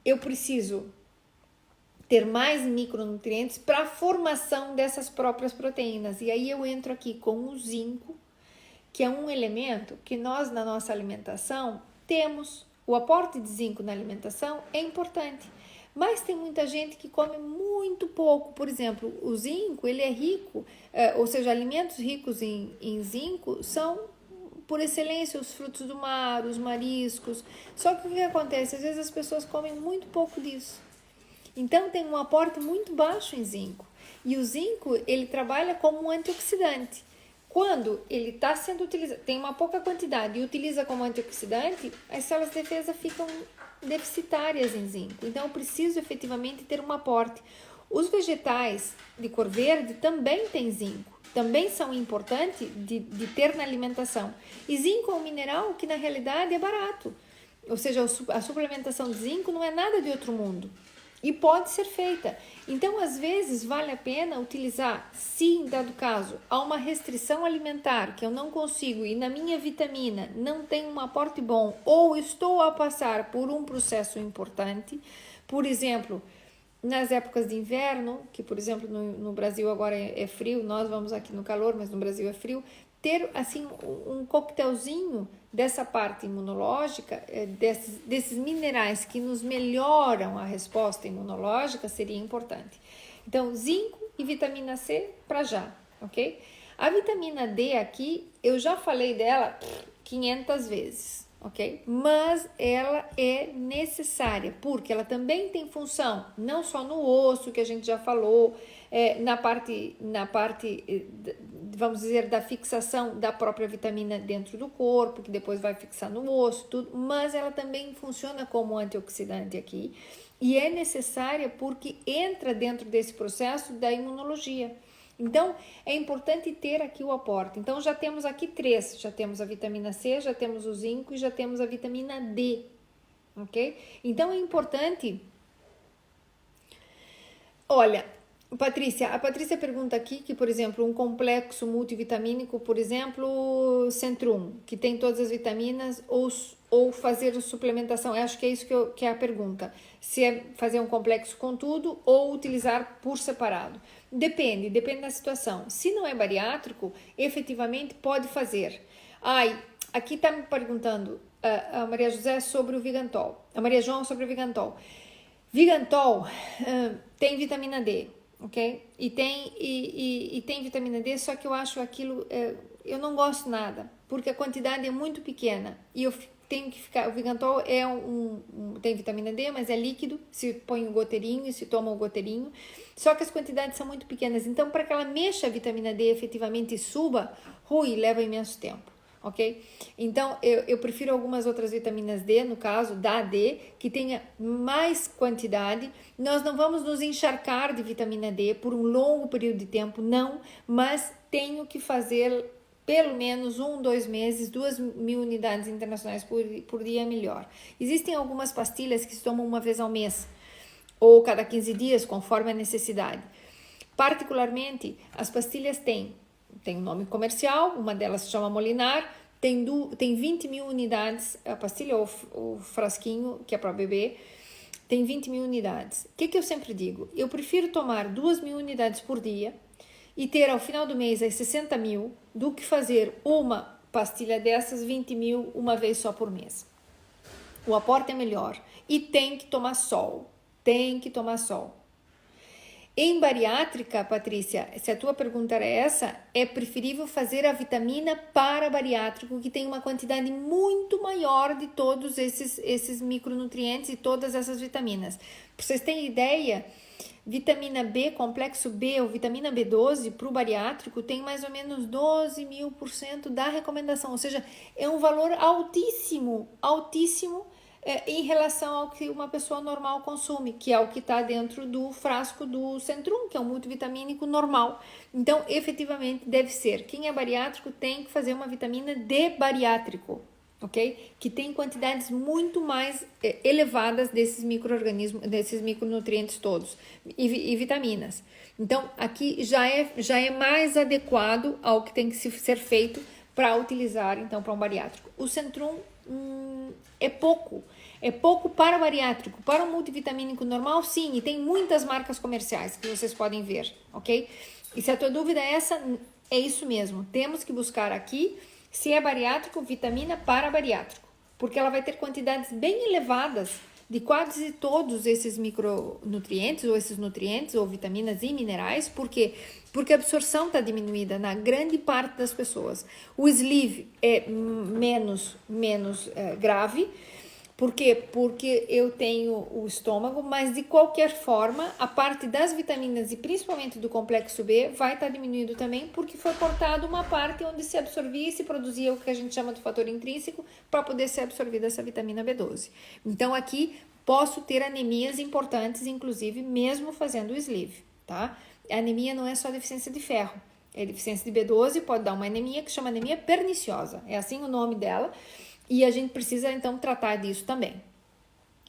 eu preciso ter mais micronutrientes para a formação dessas próprias proteínas. E aí eu entro aqui com o zinco, que é um elemento que nós na nossa alimentação temos. O aporte de zinco na alimentação é importante, mas tem muita gente que come muito pouco. Por exemplo, o zinco, ele é rico, ou seja, alimentos ricos em zinco são, por excelência, os frutos do mar, os mariscos. Só que o que acontece? Às vezes as pessoas comem muito pouco disso. Então, tem um aporte muito baixo em zinco. E o zinco, ele trabalha como um antioxidante. Quando ele está sendo utilizado, tem uma pouca quantidade e utiliza como antioxidante, as células de defesa ficam deficitárias em zinco. Então, eu preciso efetivamente ter um aporte. Os vegetais de cor verde também têm zinco, também são importantes de ter na alimentação. E zinco é um mineral que, na realidade, é barato. Ou seja, a suplementação de zinco não é nada de outro mundo. E pode ser feita. Então, às vezes, vale a pena utilizar, se em dado caso há uma restrição alimentar que eu não consigo e na minha vitamina não tem um aporte bom ou estou a passar por um processo importante, por exemplo, nas épocas de inverno, que por exemplo no Brasil agora é frio, nós vamos aqui no calor, mas no Brasil é frio, ter assim um coquetelzinho dessa parte imunológica, desses minerais que nos melhoram a resposta imunológica seria importante. Então, zinco e vitamina C para já, ok? A vitamina D aqui, eu já falei dela 500 vezes, ok? Mas ela é necessária, porque ela também tem função, não só no osso, que a gente já falou, na parte vamos dizer, da fixação da própria vitamina dentro do corpo, que depois vai fixar no osso, tudo, mas ela também funciona como antioxidante aqui, e é necessária porque entra dentro desse processo da imunologia. Então, é importante ter aqui o aporte. Então, já temos aqui 3, já temos a vitamina C, já temos o zinco e já temos a vitamina D, ok? Então, é importante... Olha, a Patrícia pergunta aqui que, por exemplo, um complexo multivitamínico, por exemplo, Centrum, que tem todas as vitaminas, ou fazer suplementação. Eu acho que é isso que é a pergunta. Se é fazer um complexo com tudo ou utilizar por separado. Depende da situação. Se não é bariátrico, efetivamente pode fazer. Aqui está me perguntando a Maria José sobre o Vigantol. A Maria João sobre o Vigantol. Vigantol tem vitamina D, ok? E tem vitamina D, só que eu acho aquilo, eu não gosto nada, porque a quantidade é muito pequena e eu tenho que ficar. O Vigantol tem vitamina D, mas é líquido, se põe um goteirinho e se toma um goteirinho, só que as quantidades são muito pequenas, então para que ela mexa a vitamina D efetivamente e suba, leva imenso tempo. Ok? Então, eu prefiro algumas outras vitaminas D, no caso da D, que tenha mais quantidade. Nós não vamos nos encharcar de vitamina D por um longo período de tempo, não, mas tenho que fazer pelo menos 2 meses, 2.000 unidades internacionais por dia é melhor. Existem algumas pastilhas que se tomam uma vez ao mês, ou cada 15 dias, conforme a necessidade. Particularmente, as pastilhas têm um nome comercial, uma delas se chama Molinar, tem 20.000 unidades, a pastilha ou o frasquinho, que é para bebê, tem 20.000 unidades. O que eu sempre digo? Eu prefiro tomar 2.000 unidades por dia e ter ao final do mês as 60.000 do que fazer uma pastilha dessas 20.000 uma vez só por mês. O aporte é melhor e tem que tomar sol. Em bariátrica, Patrícia, se a tua pergunta era essa, é preferível fazer a vitamina para bariátrico, que tem uma quantidade muito maior de todos esses micronutrientes e todas essas vitaminas. Para vocês terem ideia, vitamina B, complexo B ou vitamina B12 para o bariátrico tem mais ou menos 12.000% da recomendação, ou seja, é um valor altíssimo, em relação ao que uma pessoa normal consome, que é o que está dentro do frasco do Centrum, que é um multivitamínico normal. Então, efetivamente, deve ser. Quem é bariátrico tem que fazer uma vitamina D bariátrico, ok? Que tem quantidades muito mais elevadas desses micro-organismos, desses micronutrientes todos e vitaminas. Então, aqui já é mais adequado ao que tem que ser feito para utilizar, então, para um bariátrico. O Centrum é pouco para o bariátrico. Para o multivitamínico normal, sim, e tem muitas marcas comerciais que vocês podem ver, ok? E se a tua dúvida é essa, é isso mesmo. Temos que buscar aqui, se é bariátrico, vitamina para bariátrico, porque ela vai ter quantidades bem elevadas de quase todos esses micronutrientes, ou esses nutrientes, ou vitaminas e minerais. Por quê? Porque a absorção está diminuída na grande parte das pessoas. O sleeve é menos grave. Por quê? Porque eu tenho o estômago, mas de qualquer forma, a parte das vitaminas e principalmente do complexo B vai estar diminuído também, porque foi cortado uma parte onde se absorvia e se produzia o que a gente chama de fator intrínseco para poder ser absorvida essa vitamina B12. Então, aqui posso ter anemias importantes, inclusive mesmo fazendo o sleeve, tá? A anemia não é só deficiência de ferro, é deficiência de B12, pode dar uma anemia que chama anemia perniciosa, é assim o nome dela. E a gente precisa, então, tratar disso também,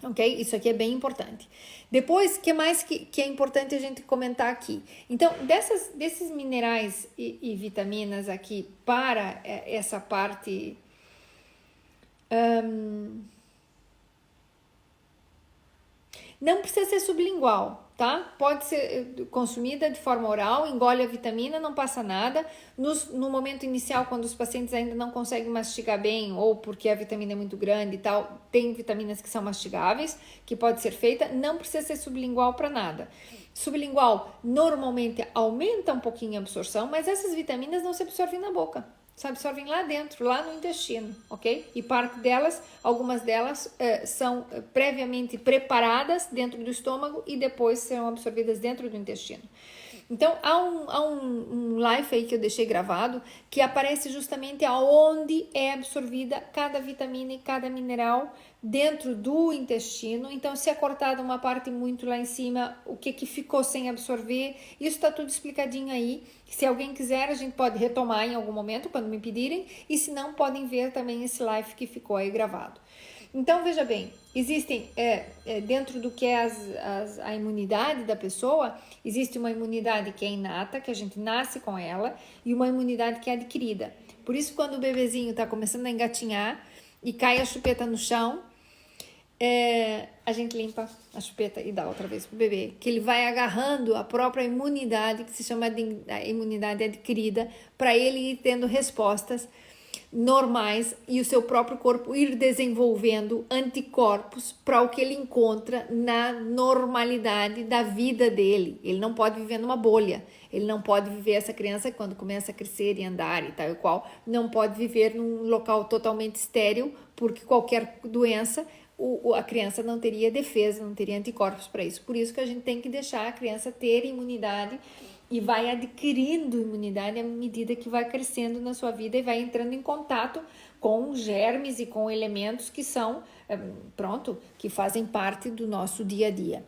ok? Isso aqui é bem importante. Depois, o que mais que é importante a gente comentar aqui? Então, desses minerais e vitaminas aqui para essa parte... não precisa ser sublingual, tá? Pode ser consumida de forma oral, engole a vitamina, não passa nada. No momento inicial, quando os pacientes ainda não conseguem mastigar bem, ou porque a vitamina é muito grande e tal, tem vitaminas que são mastigáveis, que pode ser feita, não precisa ser sublingual para nada. Sublingual normalmente aumenta um pouquinho a absorção, mas essas vitaminas não se absorvem na boca. Se absorvem lá dentro, lá no intestino, ok? E parte delas, algumas delas são previamente preparadas dentro do estômago e depois serão absorvidas dentro do intestino. Então, há um live aí que eu deixei gravado que aparece justamente aonde é absorvida cada vitamina e cada mineral dentro do intestino. Então, se é cortada uma parte muito lá em cima, o que ficou sem absorver, isso está tudo explicadinho aí. Se alguém quiser, a gente pode retomar em algum momento, quando me pedirem, e se não, podem ver também esse live que ficou aí gravado. Então, veja bem, existem, dentro do que é a imunidade da pessoa, existe uma imunidade que é inata, que a gente nasce com ela, e uma imunidade que é adquirida. Por isso, quando o bebezinho está começando a engatinhar e cai a chupeta no chão, a gente limpa a chupeta e dá outra vez pro bebê, que ele vai agarrando a própria imunidade, que se chama de imunidade adquirida, para ele ir tendo respostas normais e o seu próprio corpo ir desenvolvendo anticorpos para o que ele encontra na normalidade da vida dele. Ele não pode viver numa bolha, ele não pode viver, essa criança quando começa a crescer e andar e tal e qual, não pode viver num local totalmente estéril, porque qualquer doença a criança não teria defesa, não teria anticorpos para isso. Por isso que a gente tem que deixar a criança ter imunidade e vai adquirindo imunidade à medida que vai crescendo na sua vida e vai entrando em contato com germes e com elementos que são, que fazem parte do nosso dia a dia.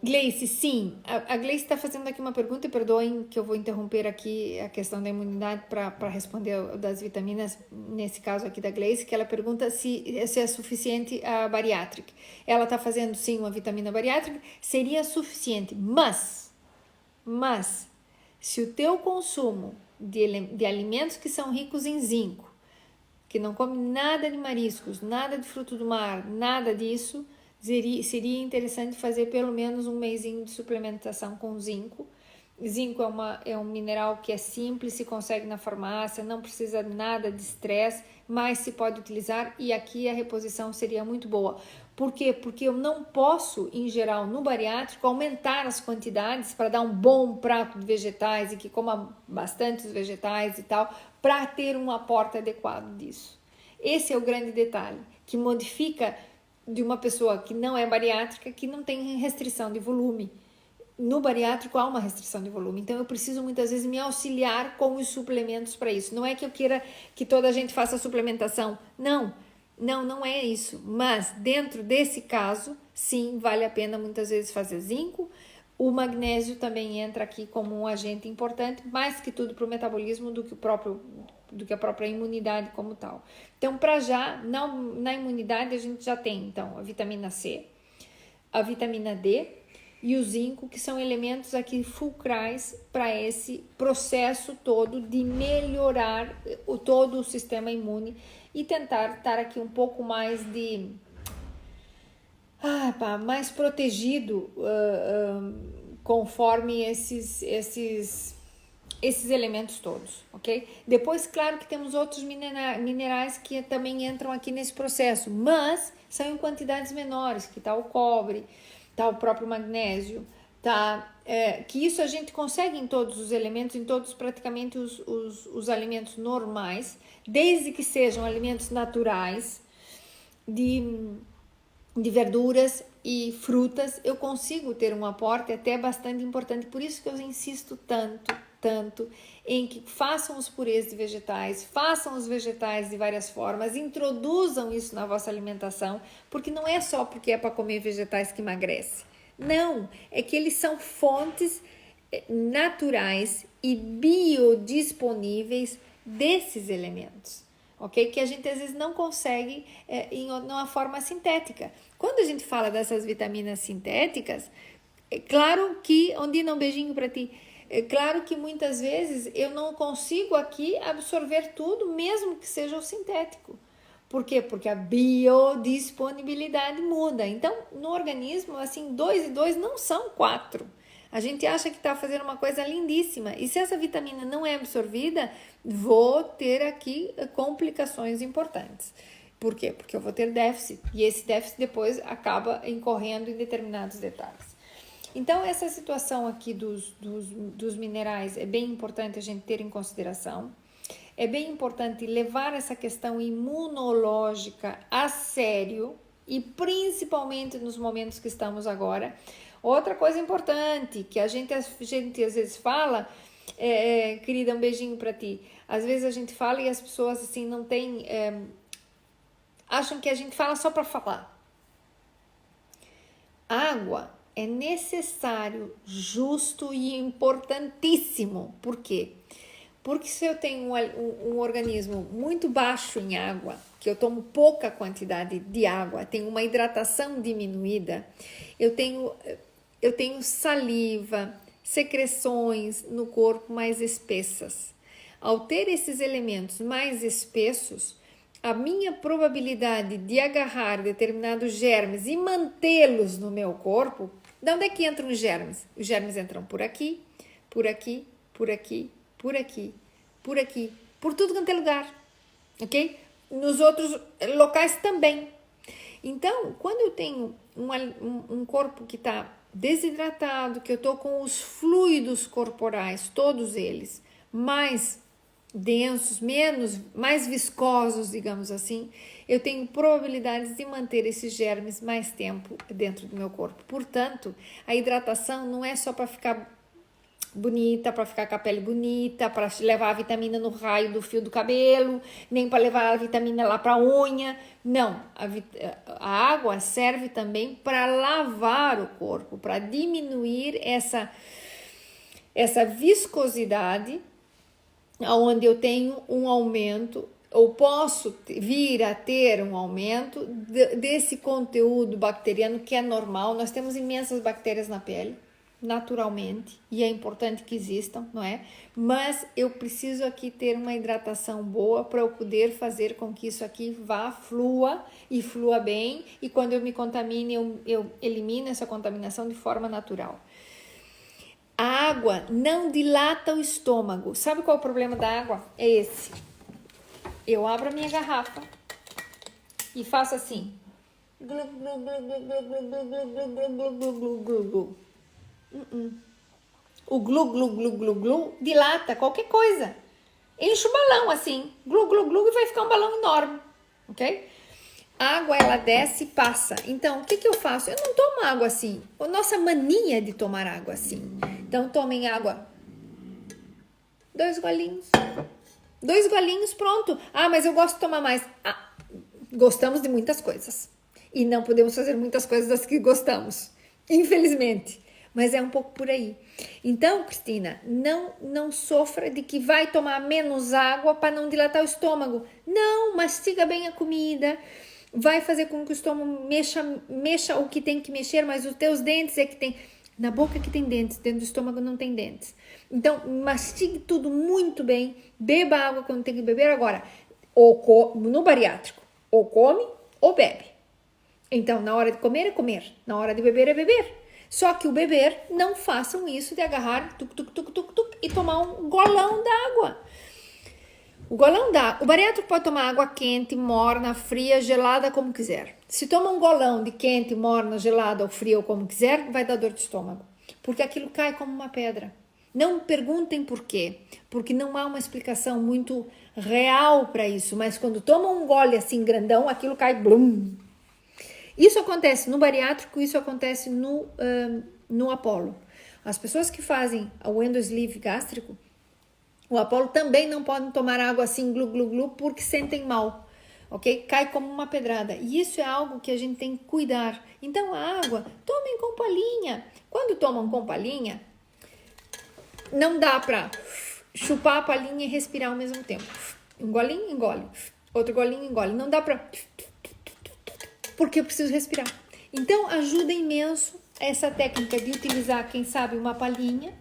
Gleice, sim, a Gleice está fazendo aqui uma pergunta, e perdoem que eu vou interromper aqui a questão da imunidade para responder das vitaminas, nesse caso aqui da Gleice, que ela pergunta se é suficiente a bariátrica. Ela está fazendo sim uma vitamina bariátrica, seria suficiente, mas se o teu consumo de alimentos que são ricos em zinco, que não come nada de mariscos, nada de fruto do mar, nada disso, seria interessante fazer pelo menos um mesinho de suplementação com zinco. Zinco é um mineral que é simples, se consegue na farmácia, não precisa nada de estresse, mas se pode utilizar, e aqui a reposição seria muito boa. Por quê? Porque eu não posso, em geral, no bariátrico, aumentar as quantidades para dar um bom prato de vegetais e que coma bastantes vegetais e tal, para ter um aporte adequado disso. Esse é o grande detalhe, que modifica de uma pessoa que não é bariátrica, que não tem restrição de volume. No bariátrico há uma restrição de volume, então eu preciso muitas vezes me auxiliar com os suplementos para isso. Não é que eu queira que toda a gente faça suplementação, não é isso. Mas dentro desse caso, sim, vale a pena muitas vezes fazer zinco. O magnésio também entra aqui como um agente importante, mais que tudo para o metabolismo do que a própria imunidade como tal. Então, para já, na imunidade, a gente já tem, então, a vitamina C, a vitamina D e o zinco, que são elementos aqui fulcrais para esse processo todo de melhorar todo o sistema imune e tentar estar aqui um pouco mais mais protegido conforme esses elementos todos, ok? Depois, claro que temos outros minerais que também entram aqui nesse processo, mas são em quantidades menores, que tá o cobre, tá o próprio magnésio, que isso a gente consegue em todos os elementos, em todos praticamente os alimentos normais, desde que sejam alimentos naturais, de verduras e frutas, eu consigo ter um aporte até bastante importante. Por isso que eu insisto tanto em que façam os purês de vegetais, façam os vegetais de várias formas, introduzam isso na vossa alimentação, porque não é só porque é para comer vegetais que emagrece. Não, é que eles são fontes naturais e biodisponíveis desses elementos. Ok? Que a gente às vezes não consegue em uma forma sintética. Quando a gente fala dessas vitaminas sintéticas, é claro que, Ondina, um beijinho para ti, é claro que muitas vezes eu não consigo aqui absorver tudo, mesmo que seja o sintético. Por quê? Porque a biodisponibilidade muda. Então, no organismo, assim, 2 e 2 não são 4. A gente acha que está fazendo uma coisa lindíssima. E se essa vitamina não é absorvida, vou ter aqui complicações importantes. Por quê? Porque eu vou ter déficit. E esse déficit depois acaba incorrendo em determinados detalhes. Então, essa situação aqui dos minerais é bem importante a gente ter em consideração. É bem importante levar essa questão imunológica a sério e principalmente nos momentos que estamos agora. Outra coisa importante que a gente às vezes fala, querida, um beijinho para ti. Às vezes a gente fala e as pessoas assim não têm, acham que a gente fala só para falar. Água é necessário, justo e importantíssimo. Por quê? Porque se eu tenho um organismo muito baixo em água, que eu tomo pouca quantidade de água, tenho uma hidratação diminuída, eu tenho saliva, secreções no corpo mais espessas. Ao ter esses elementos mais espessos, a minha probabilidade de agarrar determinados germes e mantê-los no meu corpo, de onde é que entram os germes? Os germes entram por aqui, por aqui, por aqui, por aqui, por aqui, por tudo quanto é lugar, ok? Nos outros locais também. Então, quando eu tenho um corpo que está desidratado, que eu estou com os fluidos corporais, todos eles, mais densos, mais viscosos, digamos assim, eu tenho probabilidades de manter esses germes mais tempo dentro do meu corpo. Portanto, a hidratação não é só para ficar bonita, para ficar com a pele bonita, para levar a vitamina no raio do fio do cabelo, nem para levar a vitamina lá para a unha. Não, a água serve também para lavar o corpo, para diminuir essa viscosidade, onde eu tenho um aumento, ou posso vir a ter um aumento desse conteúdo bacteriano que é normal. Nós temos imensas bactérias na pele, naturalmente, e é importante que existam, não é? Mas eu preciso aqui ter uma hidratação boa para eu poder fazer com que isso aqui flua bem, e quando eu me contamine, eu elimino essa contaminação de forma natural. A água não dilata o estômago. Sabe qual é o problema da água? É esse. Eu abro a minha garrafa e faço assim. O glu, glu, glu, glu, glu dilata qualquer coisa. Enche o balão assim. Glu, glu, glu, e vai ficar um balão enorme. Ok? A água, ela desce e passa. Então, o que eu faço? Eu não tomo água assim. A nossa mania de tomar água assim. Então, tomem água. 2 golinhos. 2 golinhos, pronto. Ah, mas eu gosto de tomar mais. Gostamos de muitas coisas. E não podemos fazer muitas coisas das que gostamos. Infelizmente. Mas é um pouco por aí. Então, Cristina, não sofra de que vai tomar menos água para não dilatar o estômago. Não, mastiga bem a comida. Vai fazer com que o estômago mexa o que tem que mexer, mas os teus dentes é que tem... Na boca que tem dentes, dentro do estômago não tem dentes. Então, mastigue tudo muito bem, beba água quando tem que beber. Agora, no bariátrico, ou come ou bebe. Então, na hora de comer é comer, na hora de beber é beber. Só que o beber, não façam isso de agarrar e tomar um golão d'água. O bariátrico pode tomar água quente, morna, fria, gelada, como quiser. Se toma um golão de quente, morna, gelada ou fria ou como quiser, vai dar dor de estômago. Porque aquilo cai como uma pedra. Não me perguntem por quê. Porque não há uma explicação muito real para isso. Mas quando toma um gole assim grandão, aquilo cai blum. Isso acontece no bariátrico, isso acontece no Apollo. As pessoas que fazem o endosleeve gástrico, o Apollo também não podem tomar água assim, glu, glu, glu, porque sentem mal, ok? Cai como uma pedrada. E isso é algo que a gente tem que cuidar. Então, a água, tomem com palhinha. Quando tomam com palhinha, não dá para chupar a palhinha e respirar ao mesmo tempo. Um golinho, engole. Outro golinho, engole. Não dá para... Porque eu preciso respirar. Então, ajuda imenso essa técnica de utilizar, quem sabe, uma palhinha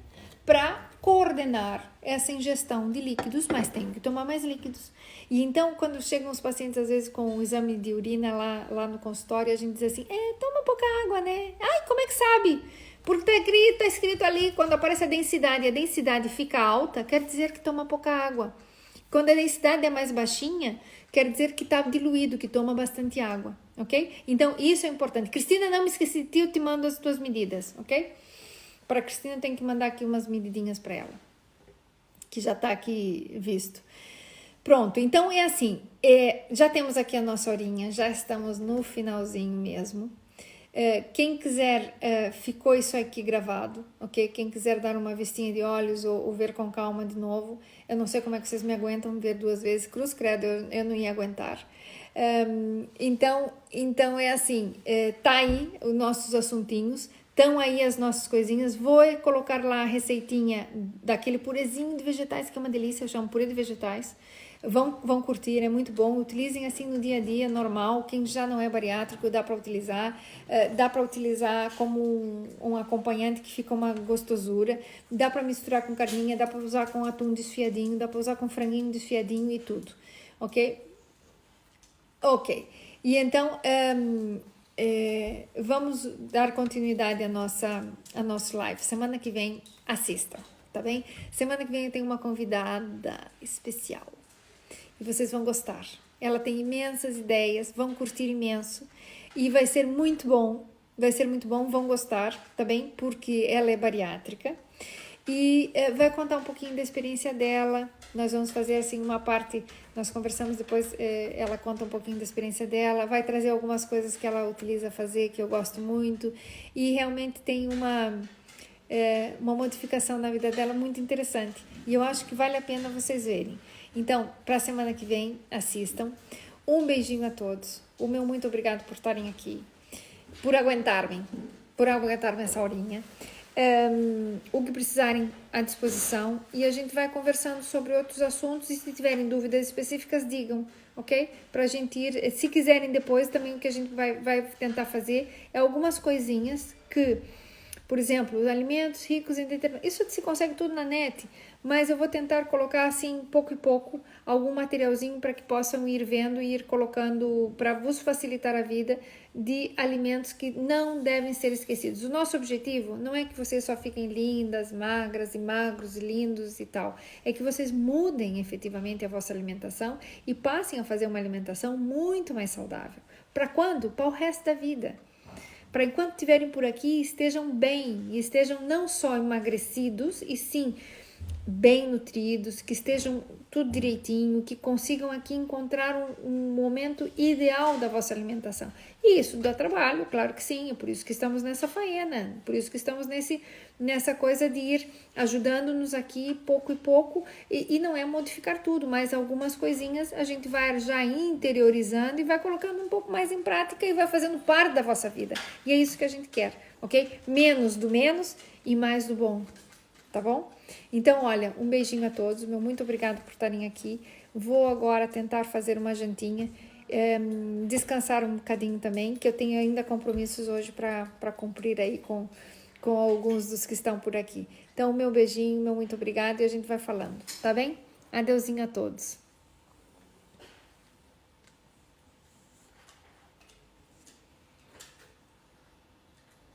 para coordenar essa ingestão de líquidos, mas tem que tomar mais líquidos. E então, quando chegam os pacientes, às vezes, com um exame de urina lá no consultório, a gente diz assim, toma pouca água, né? Ai, como é que sabe? Porque tá escrito ali, quando aparece a densidade fica alta, quer dizer que toma pouca água. Quando a densidade é mais baixinha, quer dizer que está diluído, que toma bastante água, ok? Então, isso é importante. Cristina, não me esqueci de ti, eu te mando as tuas medidas, ok? Para a Cristina, tem que mandar aqui umas medidinhas para ela, que já está aqui visto. Pronto, então é assim, já temos aqui a nossa horinha, já estamos no finalzinho mesmo. Quem quiser, ficou isso aqui gravado, ok? Quem quiser dar uma vistinha de olhos ou ver com calma de novo, eu não sei como é que vocês me aguentam ver 2 vezes, cruz credo, eu não ia aguentar. Então é assim, tá aí os nossos assuntinhos, estão aí as nossas coisinhas. Vou colocar lá a receitinha daquele purezinho de vegetais, que é uma delícia, eu chamo purê de vegetais. Vão curtir, é muito bom. Utilizem assim no dia a dia, normal. Quem já não é bariátrico, dá para utilizar. Dá para utilizar como um acompanhante que fica uma gostosura. Dá para misturar com carninha, dá para usar com atum desfiadinho, dá para usar com franguinho desfiadinho e tudo, ok? Ok. E então, vamos dar continuidade à nossa live. Semana que vem, assista, tá bem? Semana que vem eu tenho uma convidada especial. E vocês vão gostar. Ela tem imensas ideias, vão curtir imenso e vai ser muito bom. Vai ser muito bom, vão gostar, tá bem? Porque ela é bariátrica e vai contar um pouquinho da experiência dela. Nós vamos fazer assim uma parte, nós conversamos depois, ela conta um pouquinho da experiência dela, vai trazer algumas coisas que ela utiliza fazer, que eu gosto muito, e realmente tem uma modificação na vida dela muito interessante. E eu acho que vale a pena vocês verem. Então, para a semana que vem, assistam. Um beijinho a todos. O meu muito obrigado por estarem aqui, por aguentarem essa horinha. O que precisarem à disposição, e a gente vai conversando sobre outros assuntos, e se tiverem dúvidas específicas, digam, ok? Para a gente ir, se quiserem depois, também o que a gente vai tentar fazer é algumas coisinhas que, por exemplo, os alimentos ricos em determinados... Isso se consegue tudo na net, mas eu vou tentar colocar assim, pouco e pouco, algum materialzinho para que possam ir vendo e ir colocando, para vos facilitar a vida, de alimentos que não devem ser esquecidos. O nosso objetivo não é que vocês só fiquem lindas, magras e magros e lindos e tal. É que vocês mudem efetivamente a vossa alimentação e passem a fazer uma alimentação muito mais saudável. Para quando? Para o resto da vida. Para enquanto estiverem por aqui, estejam bem, e estejam não só emagrecidos, e sim bem nutridos, que estejam tudo direitinho, que consigam aqui encontrar um momento ideal da vossa alimentação. E isso dá trabalho, claro que sim, é por isso que estamos nessa faena, por isso que estamos nessa coisa de ir ajudando-nos aqui pouco e pouco, e não é modificar tudo, mas algumas coisinhas a gente vai já interiorizando e vai colocando um pouco mais em prática e vai fazendo parte da vossa vida. E é isso que a gente quer, ok? Menos do menos e mais do bom, tá bom? Então, olha, um beijinho a todos, meu muito obrigado por estarem aqui. Vou agora tentar fazer uma jantinha, descansar um bocadinho também, que eu tenho ainda compromissos hoje para cumprir aí com alguns dos que estão por aqui. Então, meu beijinho, meu muito obrigado, e a gente vai falando, tá bem? Adeusinho a todos.